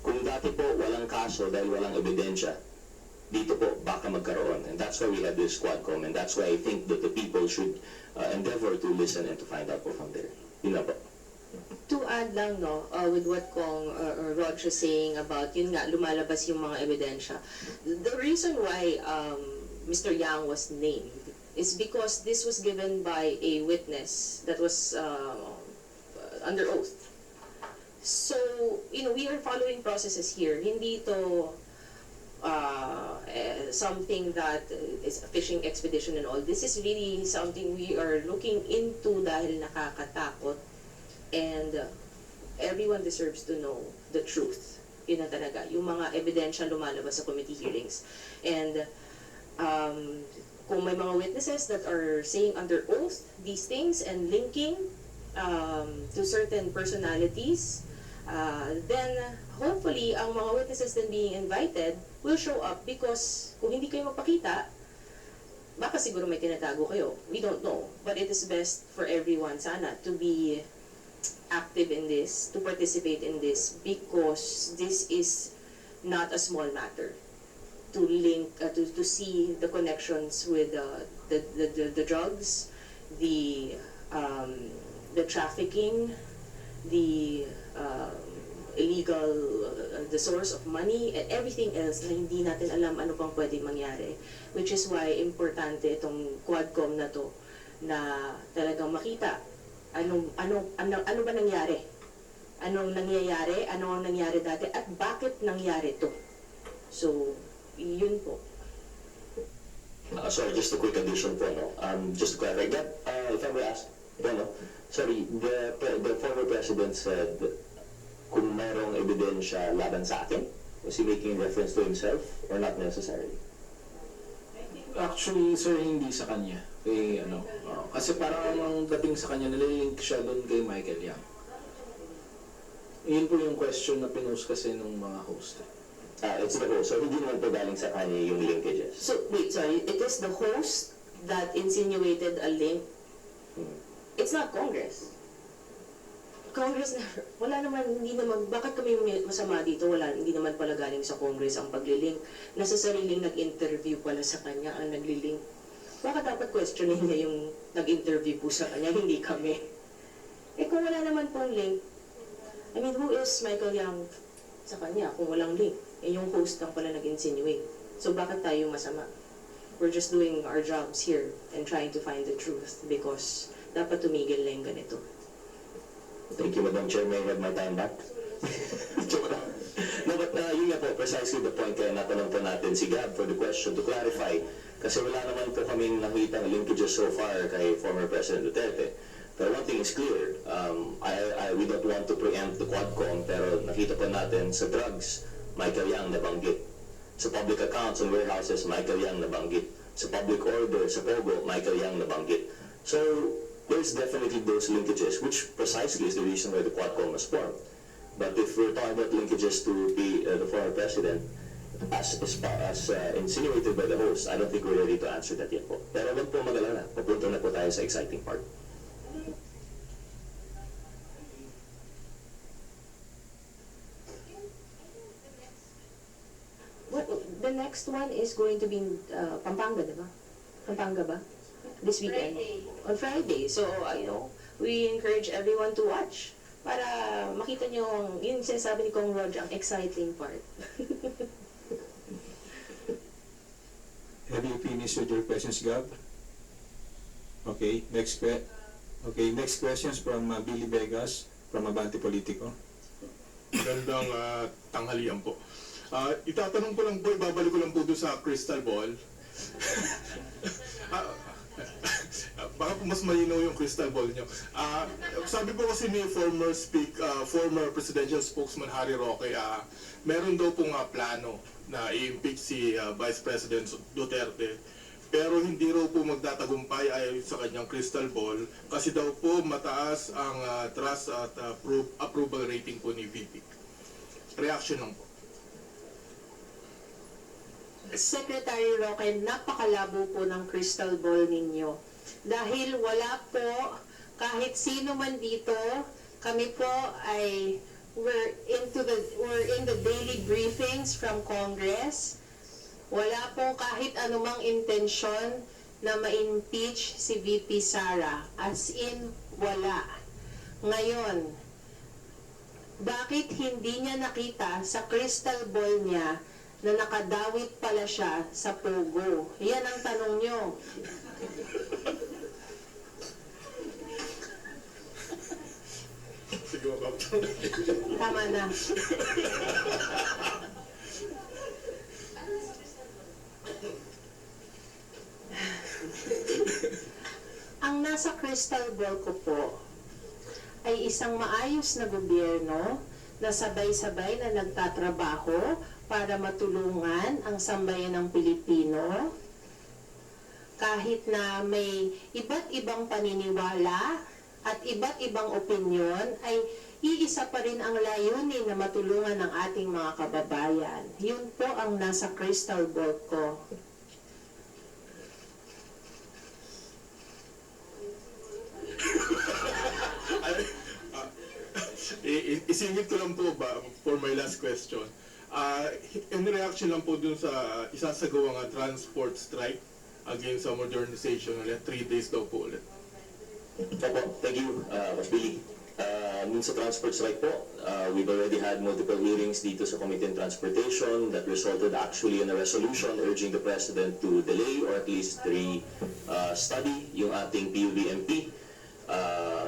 Kung dati po walang kaso dahil walang ebidensya, dito po baka magkaroon. And that's why we have this Quadcom, and that's why I think that the people should endeavor to listen and to find out po from there. Yun na po. To add lang, no, with what Kong or Rog is saying about, yun nga, lumalabas yung mga ebidensya. The reason why Mr. Yang was named is because this was given by a witness that was under oath. So, we are following processes here. Hindi ito something that is a fishing expedition and all. This is really something we are looking into dahil nakakatakot. And everyone deserves to know the truth. Yun na talaga. Yung mga ebidensya lumalabas sa committee hearings. And kung may mga witnesses that are saying under oath these things and linking to certain personalities, then hopefully ang mga witnesses then being invited will show up, because kung hindi kayo magpakita, baka siguro may tinatago kayo. We don't know. But it is best for everyone sana to be active in this, to participate in this, because this is not a small matter to link, to see the connections with the drugs, the trafficking, the illegal, the source of money, and everything else na hindi natin alam ano pang pwede mangyari. Which is why importante itong Quadcom na to, na talagang makita ano ba nangyari? Anong nangyayari? Ano ang nangyari dati? At bakit nangyari to? So, yun po. Sorry, just a quick addition po, no? Just to clarify that, if I may ask, sorry, the former president said, kung mayroong ebidensya laban sa atin, was he making reference to himself or not necessarily? Actually, sir, hindi sa kanya. Kasi parang ang dating sa kanya, nililink siya doon kay Michael Yang. Yun po yung question na pinost kasi nung mga host. It's the host. So, hindi naman po galing sa kanya yung linkages. So, wait, sorry. It is the host that insinuated a link. It's not Congress. Congress, wala naman, hindi naman, bakit kami masama dito? Hindi naman pala galing sa Congress ang paglilink. Nasa sariling nag-interview pala sa kanya ang naglilink. Baka dapat questionin niya yung nag-interview po sa kanya, hindi kami. Kung wala naman pong link, I mean, who is Michael Yang sa kanya kung walang link? Yung host lang pala nag-insinuate. So bakit tayo masama? We're just doing our jobs here and trying to find the truth, because dapat tumigil na yung ganito. Thank you, Madam Chair. May I have my time back? Joke lang. No, but yun nga po, precisely the point, kaya natanong po natin si Gab for the question to clarify. Kasi wala naman po kaming nakita ng linkages so far kay former President Duterte. Pero one thing is clear, we don't want to preempt the Quadcom, pero nakita po natin sa drugs, Michael Yang nabanggit. Sa public accounts and warehouses, Michael Yang nabanggit. Sa public order, sa Pogo, Michael Yang nabanggit. So, there's definitely those linkages, which precisely is the reason why the Quadcom was formed. But if we're talking about linkages to the former president, as insinuated by the host, I don't think we're ready to answer that yet po. Pero wag po mag-alala, papunta na po tayo sa exciting part. next one is going to be Pampanga, diba? Pampanga ba? This weekend? Friday. On Friday. So, we encourage everyone to watch para makita nyo yung sinasabi ni Kong Roger, ang exciting part. Have you finished with your questions, Gab? Okay, next questions from Billy Vegas from Abante Politico. Gandang tanghalian po. Itatanong ko lang po, ibabalik ko lang po doon sa crystal ball. Baka po mas malinaw yung crystal ball nyo. Sabi po kasi ni former presidential spokesman Harry Roque, meron daw pong plano na i-impeach si Vice President Duterte. Pero hindi raw po magtatagumpay ayon sa kanyang crystal ball kasi daw po mataas ang trust at approval rating po ni VP. Reaction lang po. Secretary Roque, napakalabo po ng crystal ball ninyo. Dahil wala po, kahit sino man dito, kami po ay we're in the daily briefings from Congress. Wala pong kahit anumang intensyon na ma-impeach si VP Sara. As in, wala. Ngayon, bakit hindi niya nakita sa crystal ball niya na nakadawit pala siya sa Pogo? Yan ang tanong nyo. Tama na. Ang nasa crystal ball ko po ay isang maayos na gobyerno na sabay-sabay na nagtatrabaho para matulungan ang sambayan ng Pilipino kahit na may iba't ibang paniniwala at iba't ibang opinyon ay iisa pa rin ang layunin na matulungan ng ating mga kababayan. Yun po ang nasa crystal ball ko. Isingit ko lang po ba for my last question. In reaction lang po dun sa isasagawang transport strike against sa modernization ulit, 3 days daw po ulit. Opo, thank you, Mas Billy. Dun sa transport strike po, we've already had multiple hearings dito sa Committee on Transportation that resulted actually in a resolution urging the President to delay or at least study yung ating PUVMP.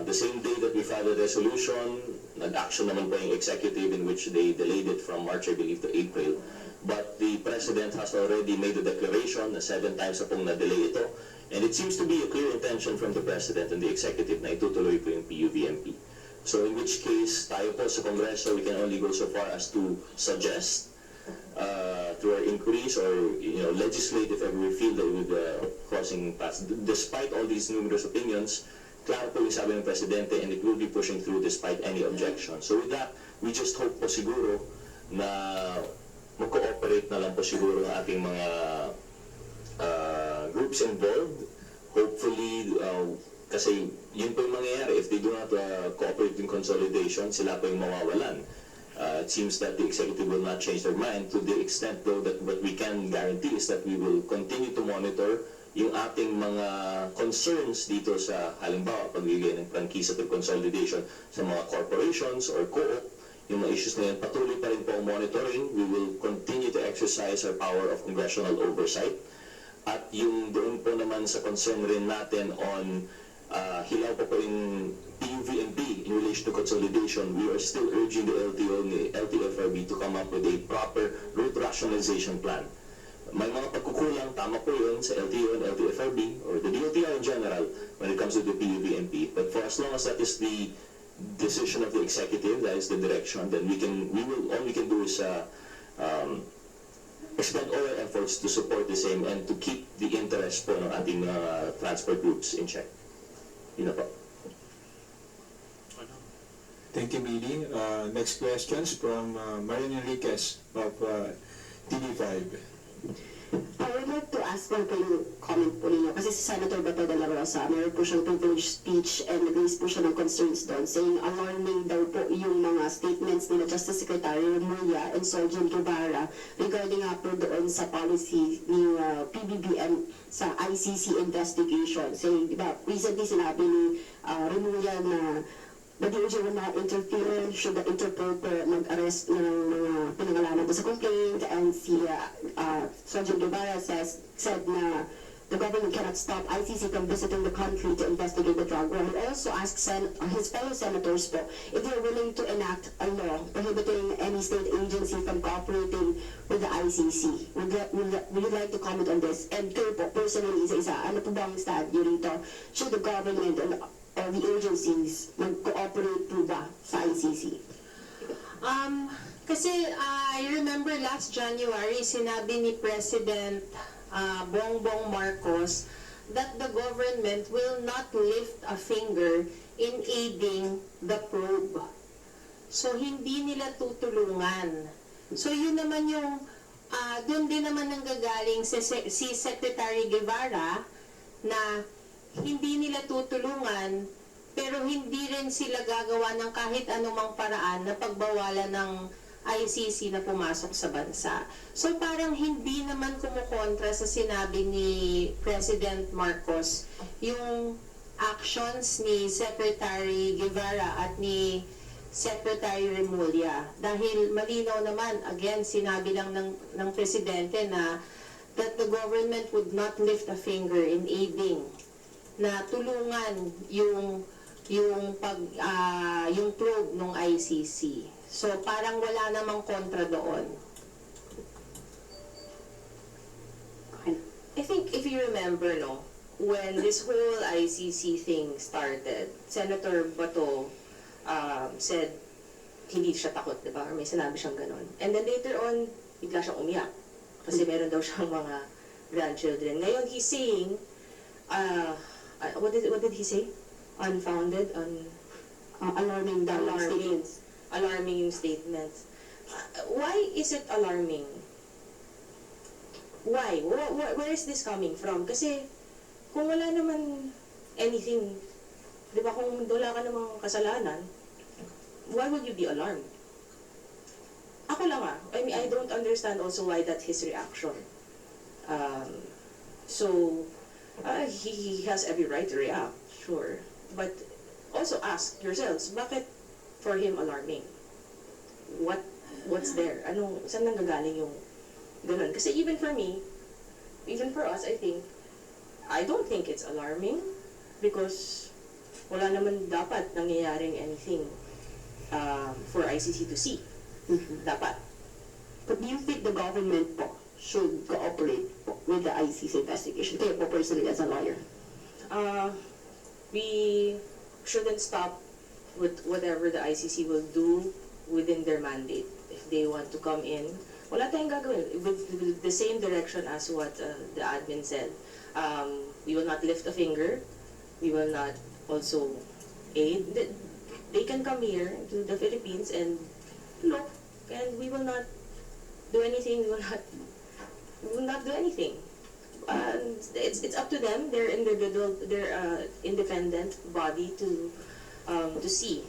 The same day that we filed a resolution, nag-action naman po yung executive in which they delayed it from March, I believe, to April. But the President has already made a declaration na 7 times na pong na-delay ito. And it seems to be a clear intention from the President and the executive na itutuloy po yung PUVMP. So in which case, tayo po sa Kongreso, we can only go so far as to suggest through our inquiries or legislate if ever we feel that we would crossing paths. Despite all these numerous opinions, klaro po yung sabi ng Presidente and it will be pushing through despite any objection. So with that, we just hope po siguro na mag-cooperate na lang po siguro ang ating mga groups involved. Hopefully, kasi yun po yung mangyayari. If they do not cooperate in consolidation, sila po yung mawawalan. It seems that the executive will not change their mind to the extent though that what we can guarantee is that we will continue to monitor yung ating mga concerns dito sa halimbawa pagbigay ng prangkisa through consolidation sa mga corporations or co-op, yung mga issues na yan, patuloy pa rin po ang monitoring. We will continue to exercise our power of congressional oversight. At yung doon po naman sa concern rin natin on hilaw po rin PUVMP in relation to consolidation, we are still urging the LTO and the LTFRB to come up with a proper route rationalization plan. May mga pagkukulang, tama po yun sa LTO and LTFRB or the DOTR in general when it comes to the PUVMP. But for as long as that is the decision of the executive, that is the direction, then all we can do is expend all our efforts to support the same and to keep the interest po ng ating transport groups in check. Yun na po. Thank you, Billy. Next questions from Marian Enriquez of TV5. I would like to ask lang po yung comment po ninyo. Kasi si Senator Bato de la Rosa, meron po siyang privileged speech and nag-raise po siya ng concerns doon, saying alarming daw po yung mga statements nila Justice Secretary Remulla and Sergeant Guevara regarding nga po doon sa policy ni PBBM sa ICC investigation. Saying, di ba, recently sinabi ni Remulla na the DOJ will not interfere should the Interpol mag-arrest ng mga pinangalanan po sa complaint, and si Sergeant Guevara said na the government cannot stop ICC from visiting the country to investigate the drug war. He also asked his fellow senators po if they're willing to enact a law prohibiting any state agency from cooperating with the ICC. Would you like to comment on this? And kayo po, personally, isa-isa, ano po ba ang stand nyo rito? Should the government and the agencies mag-cooperate po ba sa ICC? Kasi I remember last January, sinabi ni President Bongbong Marcos that the government will not lift a finger in aiding the probe. So, hindi nila tutulungan. So, yun naman yung, doon din naman nanggagaling si Secretary Guevara na hindi nila tutulungan, pero hindi rin sila gagawa ng kahit anumang paraan na pagbawalan ng ICC na pumasok sa bansa. So parang hindi naman kumukontra sa sinabi ni President Marcos yung actions ni Secretary Guevara at ni Secretary Remulla. Dahil malinaw naman, again, sinabi lang ng Presidente na that the government would not lift a finger in aiding na tulungan yung probe ng ICC. So parang wala namang kontra doon. I think if you remember, no, when this whole ICC thing started, Senator Bato said hindi siya takot, di ba? Or may sinabi siyang ganon. And then later on, bigla siyang umiyak. Kasi meron daw siyang mga grandchildren. Ngayon, he's saying, what did he say? Unfounded, Alarming daw statements. Alarming statements. Why is it alarming? Why? Where is this coming from? Kasi kung wala naman anything, di ba, kung wala ka namang kasalanan, why would you be alarmed? Ako lang I mean, I don't understand also why that's his reaction. He has every right to react, sure. But also ask yourselves, bakit for him alarming? What's there? Saan nanggagaling yung ganun? Kasi even for me, even for us, I don't think it's alarming because wala naman dapat nangyayaring anything for ICC to see. Dapat. But do you think the government po should cooperate po with the ICC investigation? Kayo po personally as a lawyer. We shouldn't stop with whatever the ICC will do within their mandate. If they want to come in, wala tayong gagawin. With the same direction as what the admin said. We will not lift a finger. We will not also aid. They can come here to the Philippines and look, and we will not do anything. We will not do anything. It's up to them. They're individual. They're independent body to see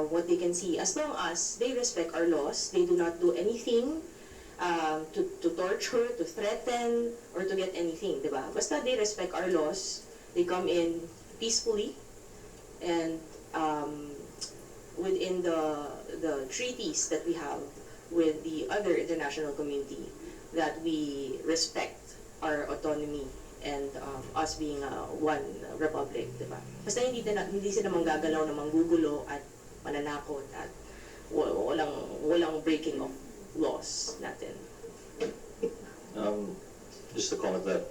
what they can see. As long as they respect our laws, they do not do anything to torture, to threaten, or to get anything, diba? Basta they respect our laws, they come in peacefully and within the treaties that we have with the other international community, that we respect our autonomy and us being one republic, diba? Basta hindi sila manggagalaw na manggugulo at mananakot at walang breaking of laws natin. Just to comment that,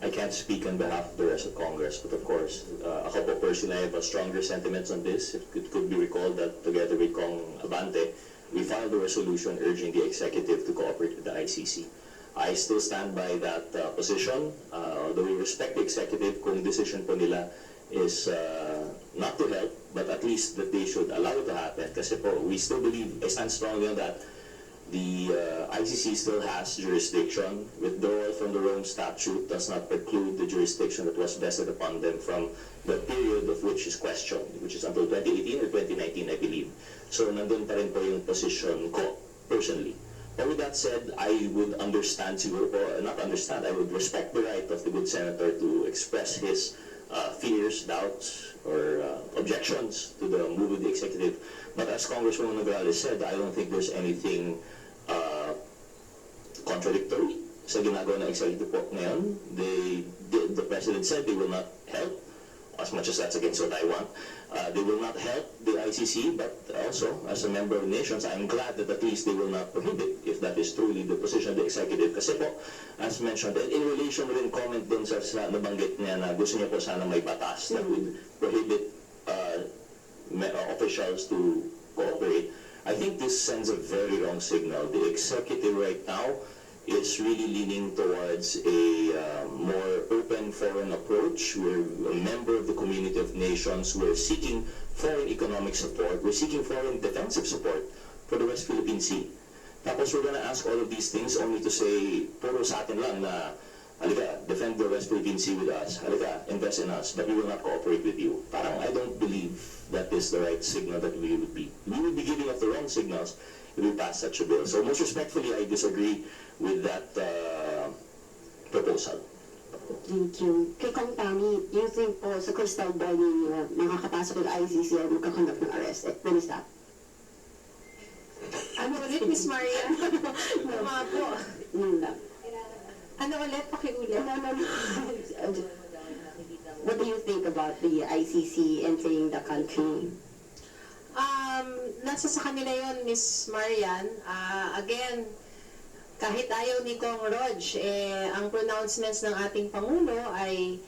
I can't speak on behalf of the rest of Congress, but of course, ako po personally, I have stronger sentiments on this. It could be recalled that together with Cong Abante, we filed a resolution urging the executive to cooperate with the ICC. I still stand by that position, although we respect the executive kung decision po nila is not to help, but at least that they should allow it to happen. Kasi po, we still believe, I stand strongly on that, The ICC still has jurisdiction. Withdrawal from the Rome Statute does not preclude the jurisdiction that was vested upon them from the period of which is questioned, which is until 2018 or 2019, I believe. So nandun pa rin po yung position ko, personally. But with that said, I would understand siguro po, not understand, I would respect the right of the good senator to express his fears, doubts, or objections to the move of the executive. But as Congresswoman Nograles said, I don't think there's anything contradictory sa ginagawa ng executive po ngayon. The president said they will not help, as much as that's against what I want. They will not help the ICC, but also, as a member of nations, I'm glad that at least they will not prohibit, if that is truly the position of the executive. Kasi po, as mentioned, in relation rin comment dun sa nabanggit niya na gusto niya po sana may batas that would prohibit officials to cooperate. I think this sends a very wrong signal. The executive right now is really leaning towards a more open foreign approach. We're a member of the community of nations. We're seeking foreign economic support. We're seeking foreign defensive support for the West Philippine Sea. Tapos we're gonna ask all of these things only to say, puro sa atin lang na, halika, defend the West Philippine Sea with us. Halika, invest in us, but we will not cooperate with you. Parang I don't believe that is the right signal that we would be. We would be giving off the wrong signals if we pass such a bill. So most respectfully, I disagree with that proposal. Thank you. Kay Kong Tami, you think po sa crystal ball ninyo, makakapasok yung ICC at magkakonduct ng arrest? When is that? Ano ulit, Miss Maria? Mga po. Yun lang. Ano ulit? Pakiulit. What do you think about the ICC entering the country? Nasa sa kanila yon, Miss Marian. Again, kahit ayaw ni Kong Rog, ang pronouncements ng ating Pangulo ay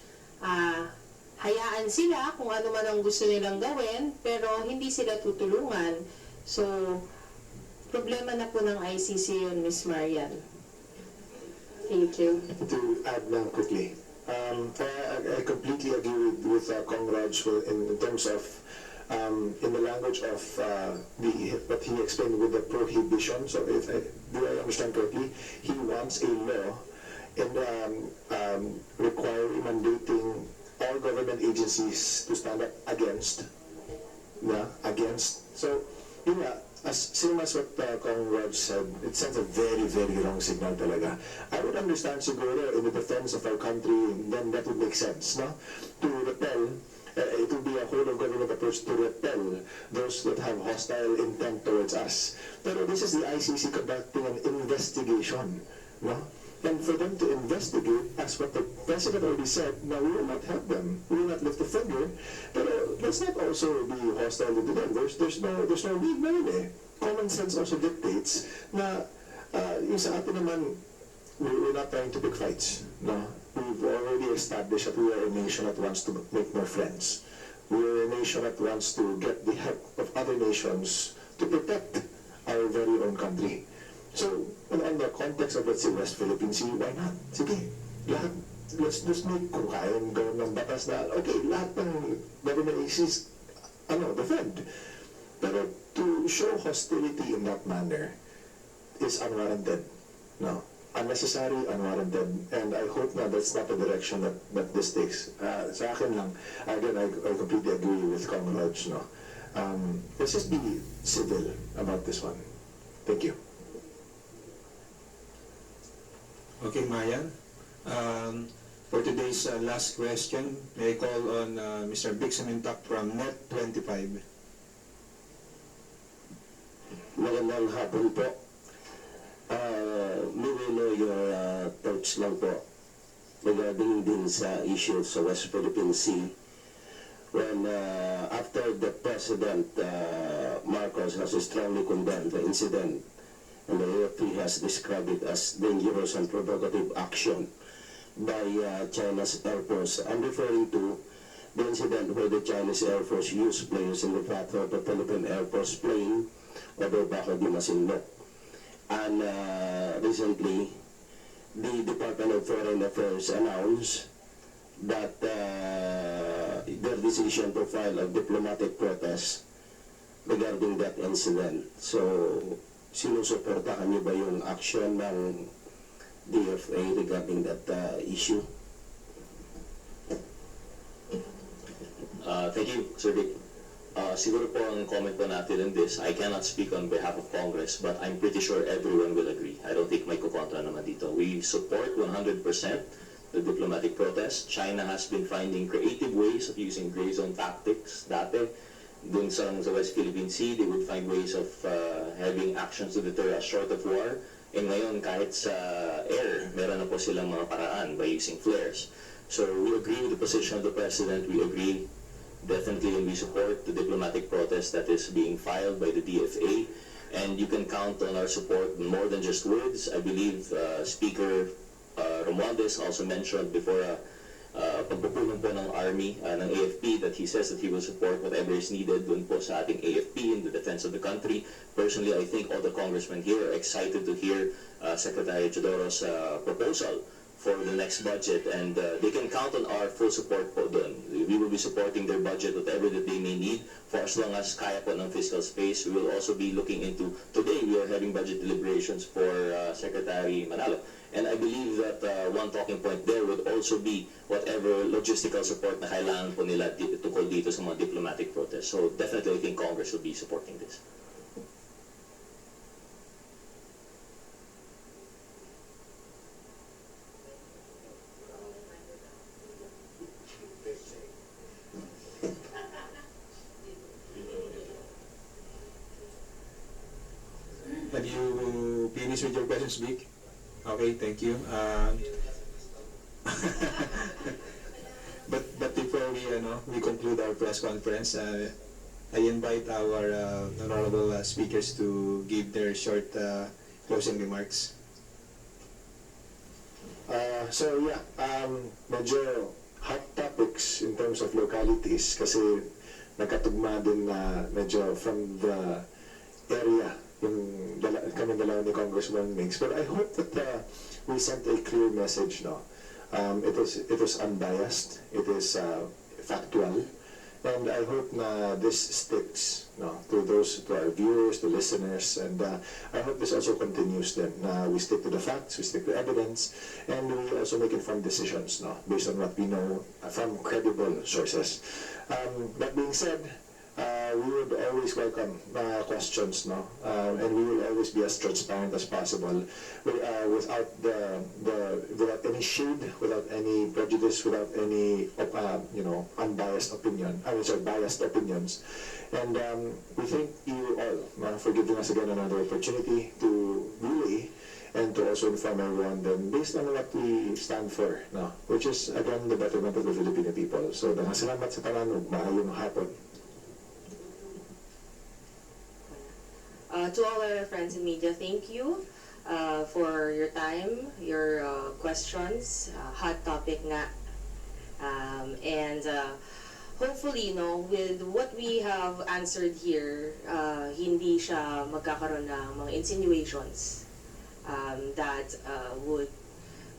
hayaan sila kung ano man ang gusto nilang gawin, pero hindi sila tutulungan. So, problema na po ng ICC yun, Miss Marian. Thank you. To add lang quickly, I completely agree with Kong Rog in terms of in the language of what he explained with the prohibition. So if do I understand correctly, he wants a law and mandating all government agencies to stand up against. So, yun nga, same as what Kong Rog said, it sends a very, very wrong signal talaga. I would understand siguro in the defense of our country, then that would make sense, no? To repel, it would be a whole of government approach to repel those that have hostile intent towards us. Pero this is the ICC conducting an investigation, no? And for them to investigate, as what the President already said, now we will not help them. We will not lift a finger. Pero let's not also be hostile to them. There's no need na yun eh. Common sense also dictates na yung sa atin naman, we're not trying to pick fights. No? We've already established that we are a nation that wants to make more friends. We are a nation that wants to get the help of other nations to protect our very own country. So, on the context of, let's say, West Philippine Sea, why not? Sige, lahat, let's just make, kung kaya gawin ng batas na, okay, lahat ng government agencies, defend. Pero to show hostility in that manner is unwarranted. No, unnecessary, unwarranted. And I hope na that's not the direction that this takes. Sa akin lang, again, I completely agree with Kong Rog, no? Let's just be civil about this one. Thank you. Okay, Mayan. For today's last question, may I call on Mr. Migs from Net25. Magandang hapon po. Maybe your thoughts lang po regarding din sa issue sa West Philippine Sea. When after the President Marcos has strongly condemned the incident, and the AFP has described it as dangerous and provocative action by China's Air Force. I'm referring to the incident where the Chinese Air Force used players in the path of the Philippine Air Force plane over Baco de Masinloc. And recently, the Department of Foreign Affairs announced that their decision to file a diplomatic protest regarding that incident. So, sinusuportahan niyo ba yung action ng DFA regarding that issue? Thank you, Sir Vic. Siguro po ang comment po natin in this, I cannot speak on behalf of Congress, but I'm pretty sure everyone will agree. I don't think may kukontra naman dito. We support 100% the diplomatic protest. China has been finding creative ways of using gray zone tactics. Dati, dun sa West Philippine Sea, they would find ways of having actions to deter us short of war. And ngayon, kahit sa air, meron na po silang mga paraan by using flares. So we agree with the position of the President. We agree definitely, and we support the diplomatic protest that is being filed by the DFA. And you can count on our support more than just words. I believe Speaker Romualdez also mentioned before pagpupulong po ng Army, ng AFP, that he says that he will support whatever is needed dun po sa ating AFP in the defense of the country. Personally, I think all the congressmen here are excited to hear Secretary Teodoro's proposal for the next budget, and they can count on our full support po doon. We will be supporting their budget, whatever that they may need, for as long as kaya po ng fiscal space. We will also be looking into, today we are having budget deliberations for Secretary Manalo. And I believe that one talking point there would also be whatever logistical support na kailangan po nila tukol dito sa mga diplomatic protests. So definitely I think Congress will be supporting this. Have you finished with your questions, Vic? Okay, thank you. But before we conclude our press conference, I invite our honorable speakers to give their short closing remarks. Medyo hot topics in terms of localities kasi nagkatugma din na medyo from the area yung kami dalawa ni Congresswoman Migs. But I hope that we sent a clear message, no? It was unbiased, it is factual, and I hope na this sticks, no, to our viewers, to listeners, and I hope this also continues then. We stick to the facts, we stick to evidence, and we also make informed decisions, no, based on what we know from credible sources. That being said, we would always welcome questions, no, and we will always be as transparent as possible, without without any shade, without any prejudice, without any unbiased opinion. Biased opinions. And we thank you all for giving us again another opportunity to relay and to also inform everyone then based on what we stand for, no, which is again the betterment of the Filipino people. So salamat sa tanan ug maayong hapon. To all our friends in media, thank you for your time, your questions, hot topic nga. And hopefully, with what we have answered here, hindi siya magkakaroon ng mga insinuations that would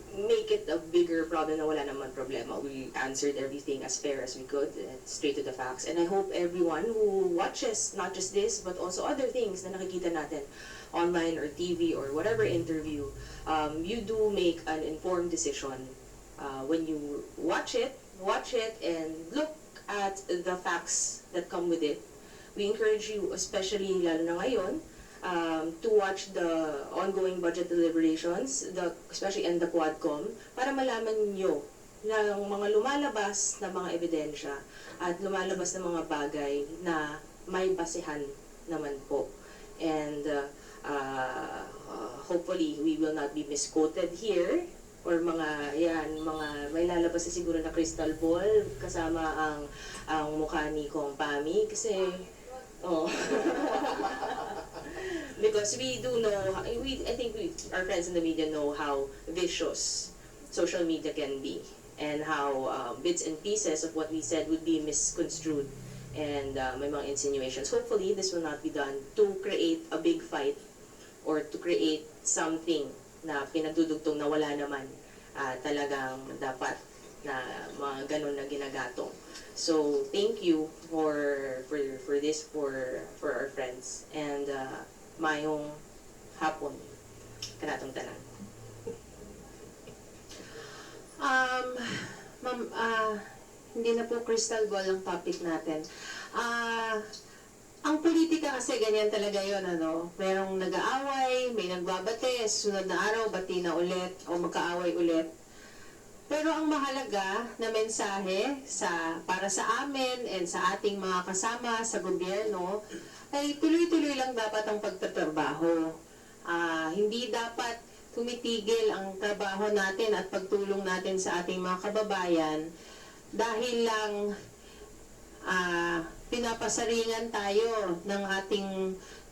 make it a bigger problem na wala naman problema. We answered everything as fair as we could, straight to the facts. And I hope everyone who watches, not just this, but also other things na nakikita natin online or TV or whatever interview, you do make an informed decision when you watch it and look at the facts that come with it. We encourage you, especially lalo na ngayon, to watch the ongoing budget deliberations, especially in the Quadcom, para malaman nyo ng mga lumalabas na mga ebidensya at lumalabas na mga bagay na may basehan naman po. And hopefully, we will not be misquoted here, or mga may lalabas na siguro na crystal ball kasama ang mukha ni Kong Pami kasi because we do know, I think our friends in the media know how vicious social media can be, and how bits and pieces of what we said would be misconstrued, and may mga insinuations. Hopefully, this will not be done to create a big fight or to create something na pinagdudugtong na wala naman talagang dapat na mga ganun na ginagatong. So thank you for this for our friends, and mayong hapon. Kanatong tanan. Ma'am, hindi na po crystal ball ang topic natin. Ang politika kasi ganyan talaga yon, ano? Merong nag-aaway, may nagbabate, sunod na araw, bati na ulit, o magkaaway ulit. Pero ang mahalaga na mensahe para sa amin and sa ating mga kasama sa gobyerno ay tuloy-tuloy lang dapat ang pagtatrabaho. Hindi dapat tumitigil ang trabaho natin at pagtulong natin sa ating mga kababayan dahil lang pinapasaringan tayo ng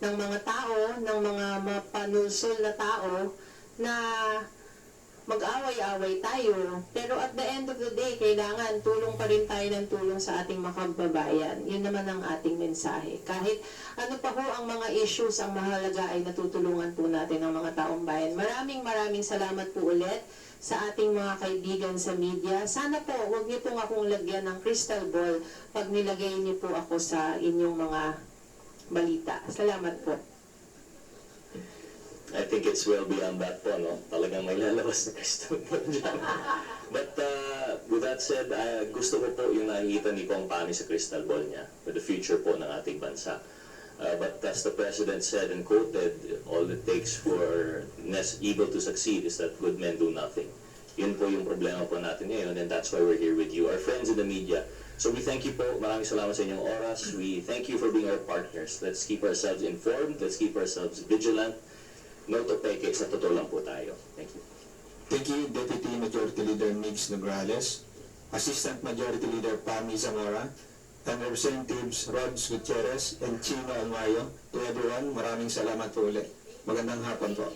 mga tao, ng mga mapanulsol na tao na mag-away-away tayo. Pero at the end of the day, kailangan tulong pa rin tayo ng tulong sa ating mga kababayan. Yun naman ang ating mensahe. Kahit ano pa ho ang mga issues, ang mahalaga ay natutulungan po natin ang mga taong bayan. Maraming salamat po ulit sa ating mga kaibigan sa media. Sana po, huwag niyo pong akong lagyan ng crystal ball pag nilagay niyo po ako sa inyong mga balita. Salamat po. I think it's well beyond that po, no? Talagang may lalabas na crystal ball dyan. But with that said, gusto ko po yung nakikita ni Kong Pami sa crystal ball niya for the future po ng ating bansa. But as the President said and quoted, all it takes for evil to succeed is that good men do nothing. Yun po yung problema po natin ngayon, and that's why we're here with you, our friends in the media. So we thank you po. Maraming salamat sa inyong oras. We thank you for being our partners. Let's keep ourselves informed. Let's keep ourselves vigilant. No to peke, sa totoo lang po tayo. Thank you. Thank you, Deputy Majority Leader Migs Nograles, Assistant Majority Leader Pami Zamora, and Representatives Rods Gutierrez and Cheeno Allmario. To everyone, maraming salamat po ulit. Magandang hapon po.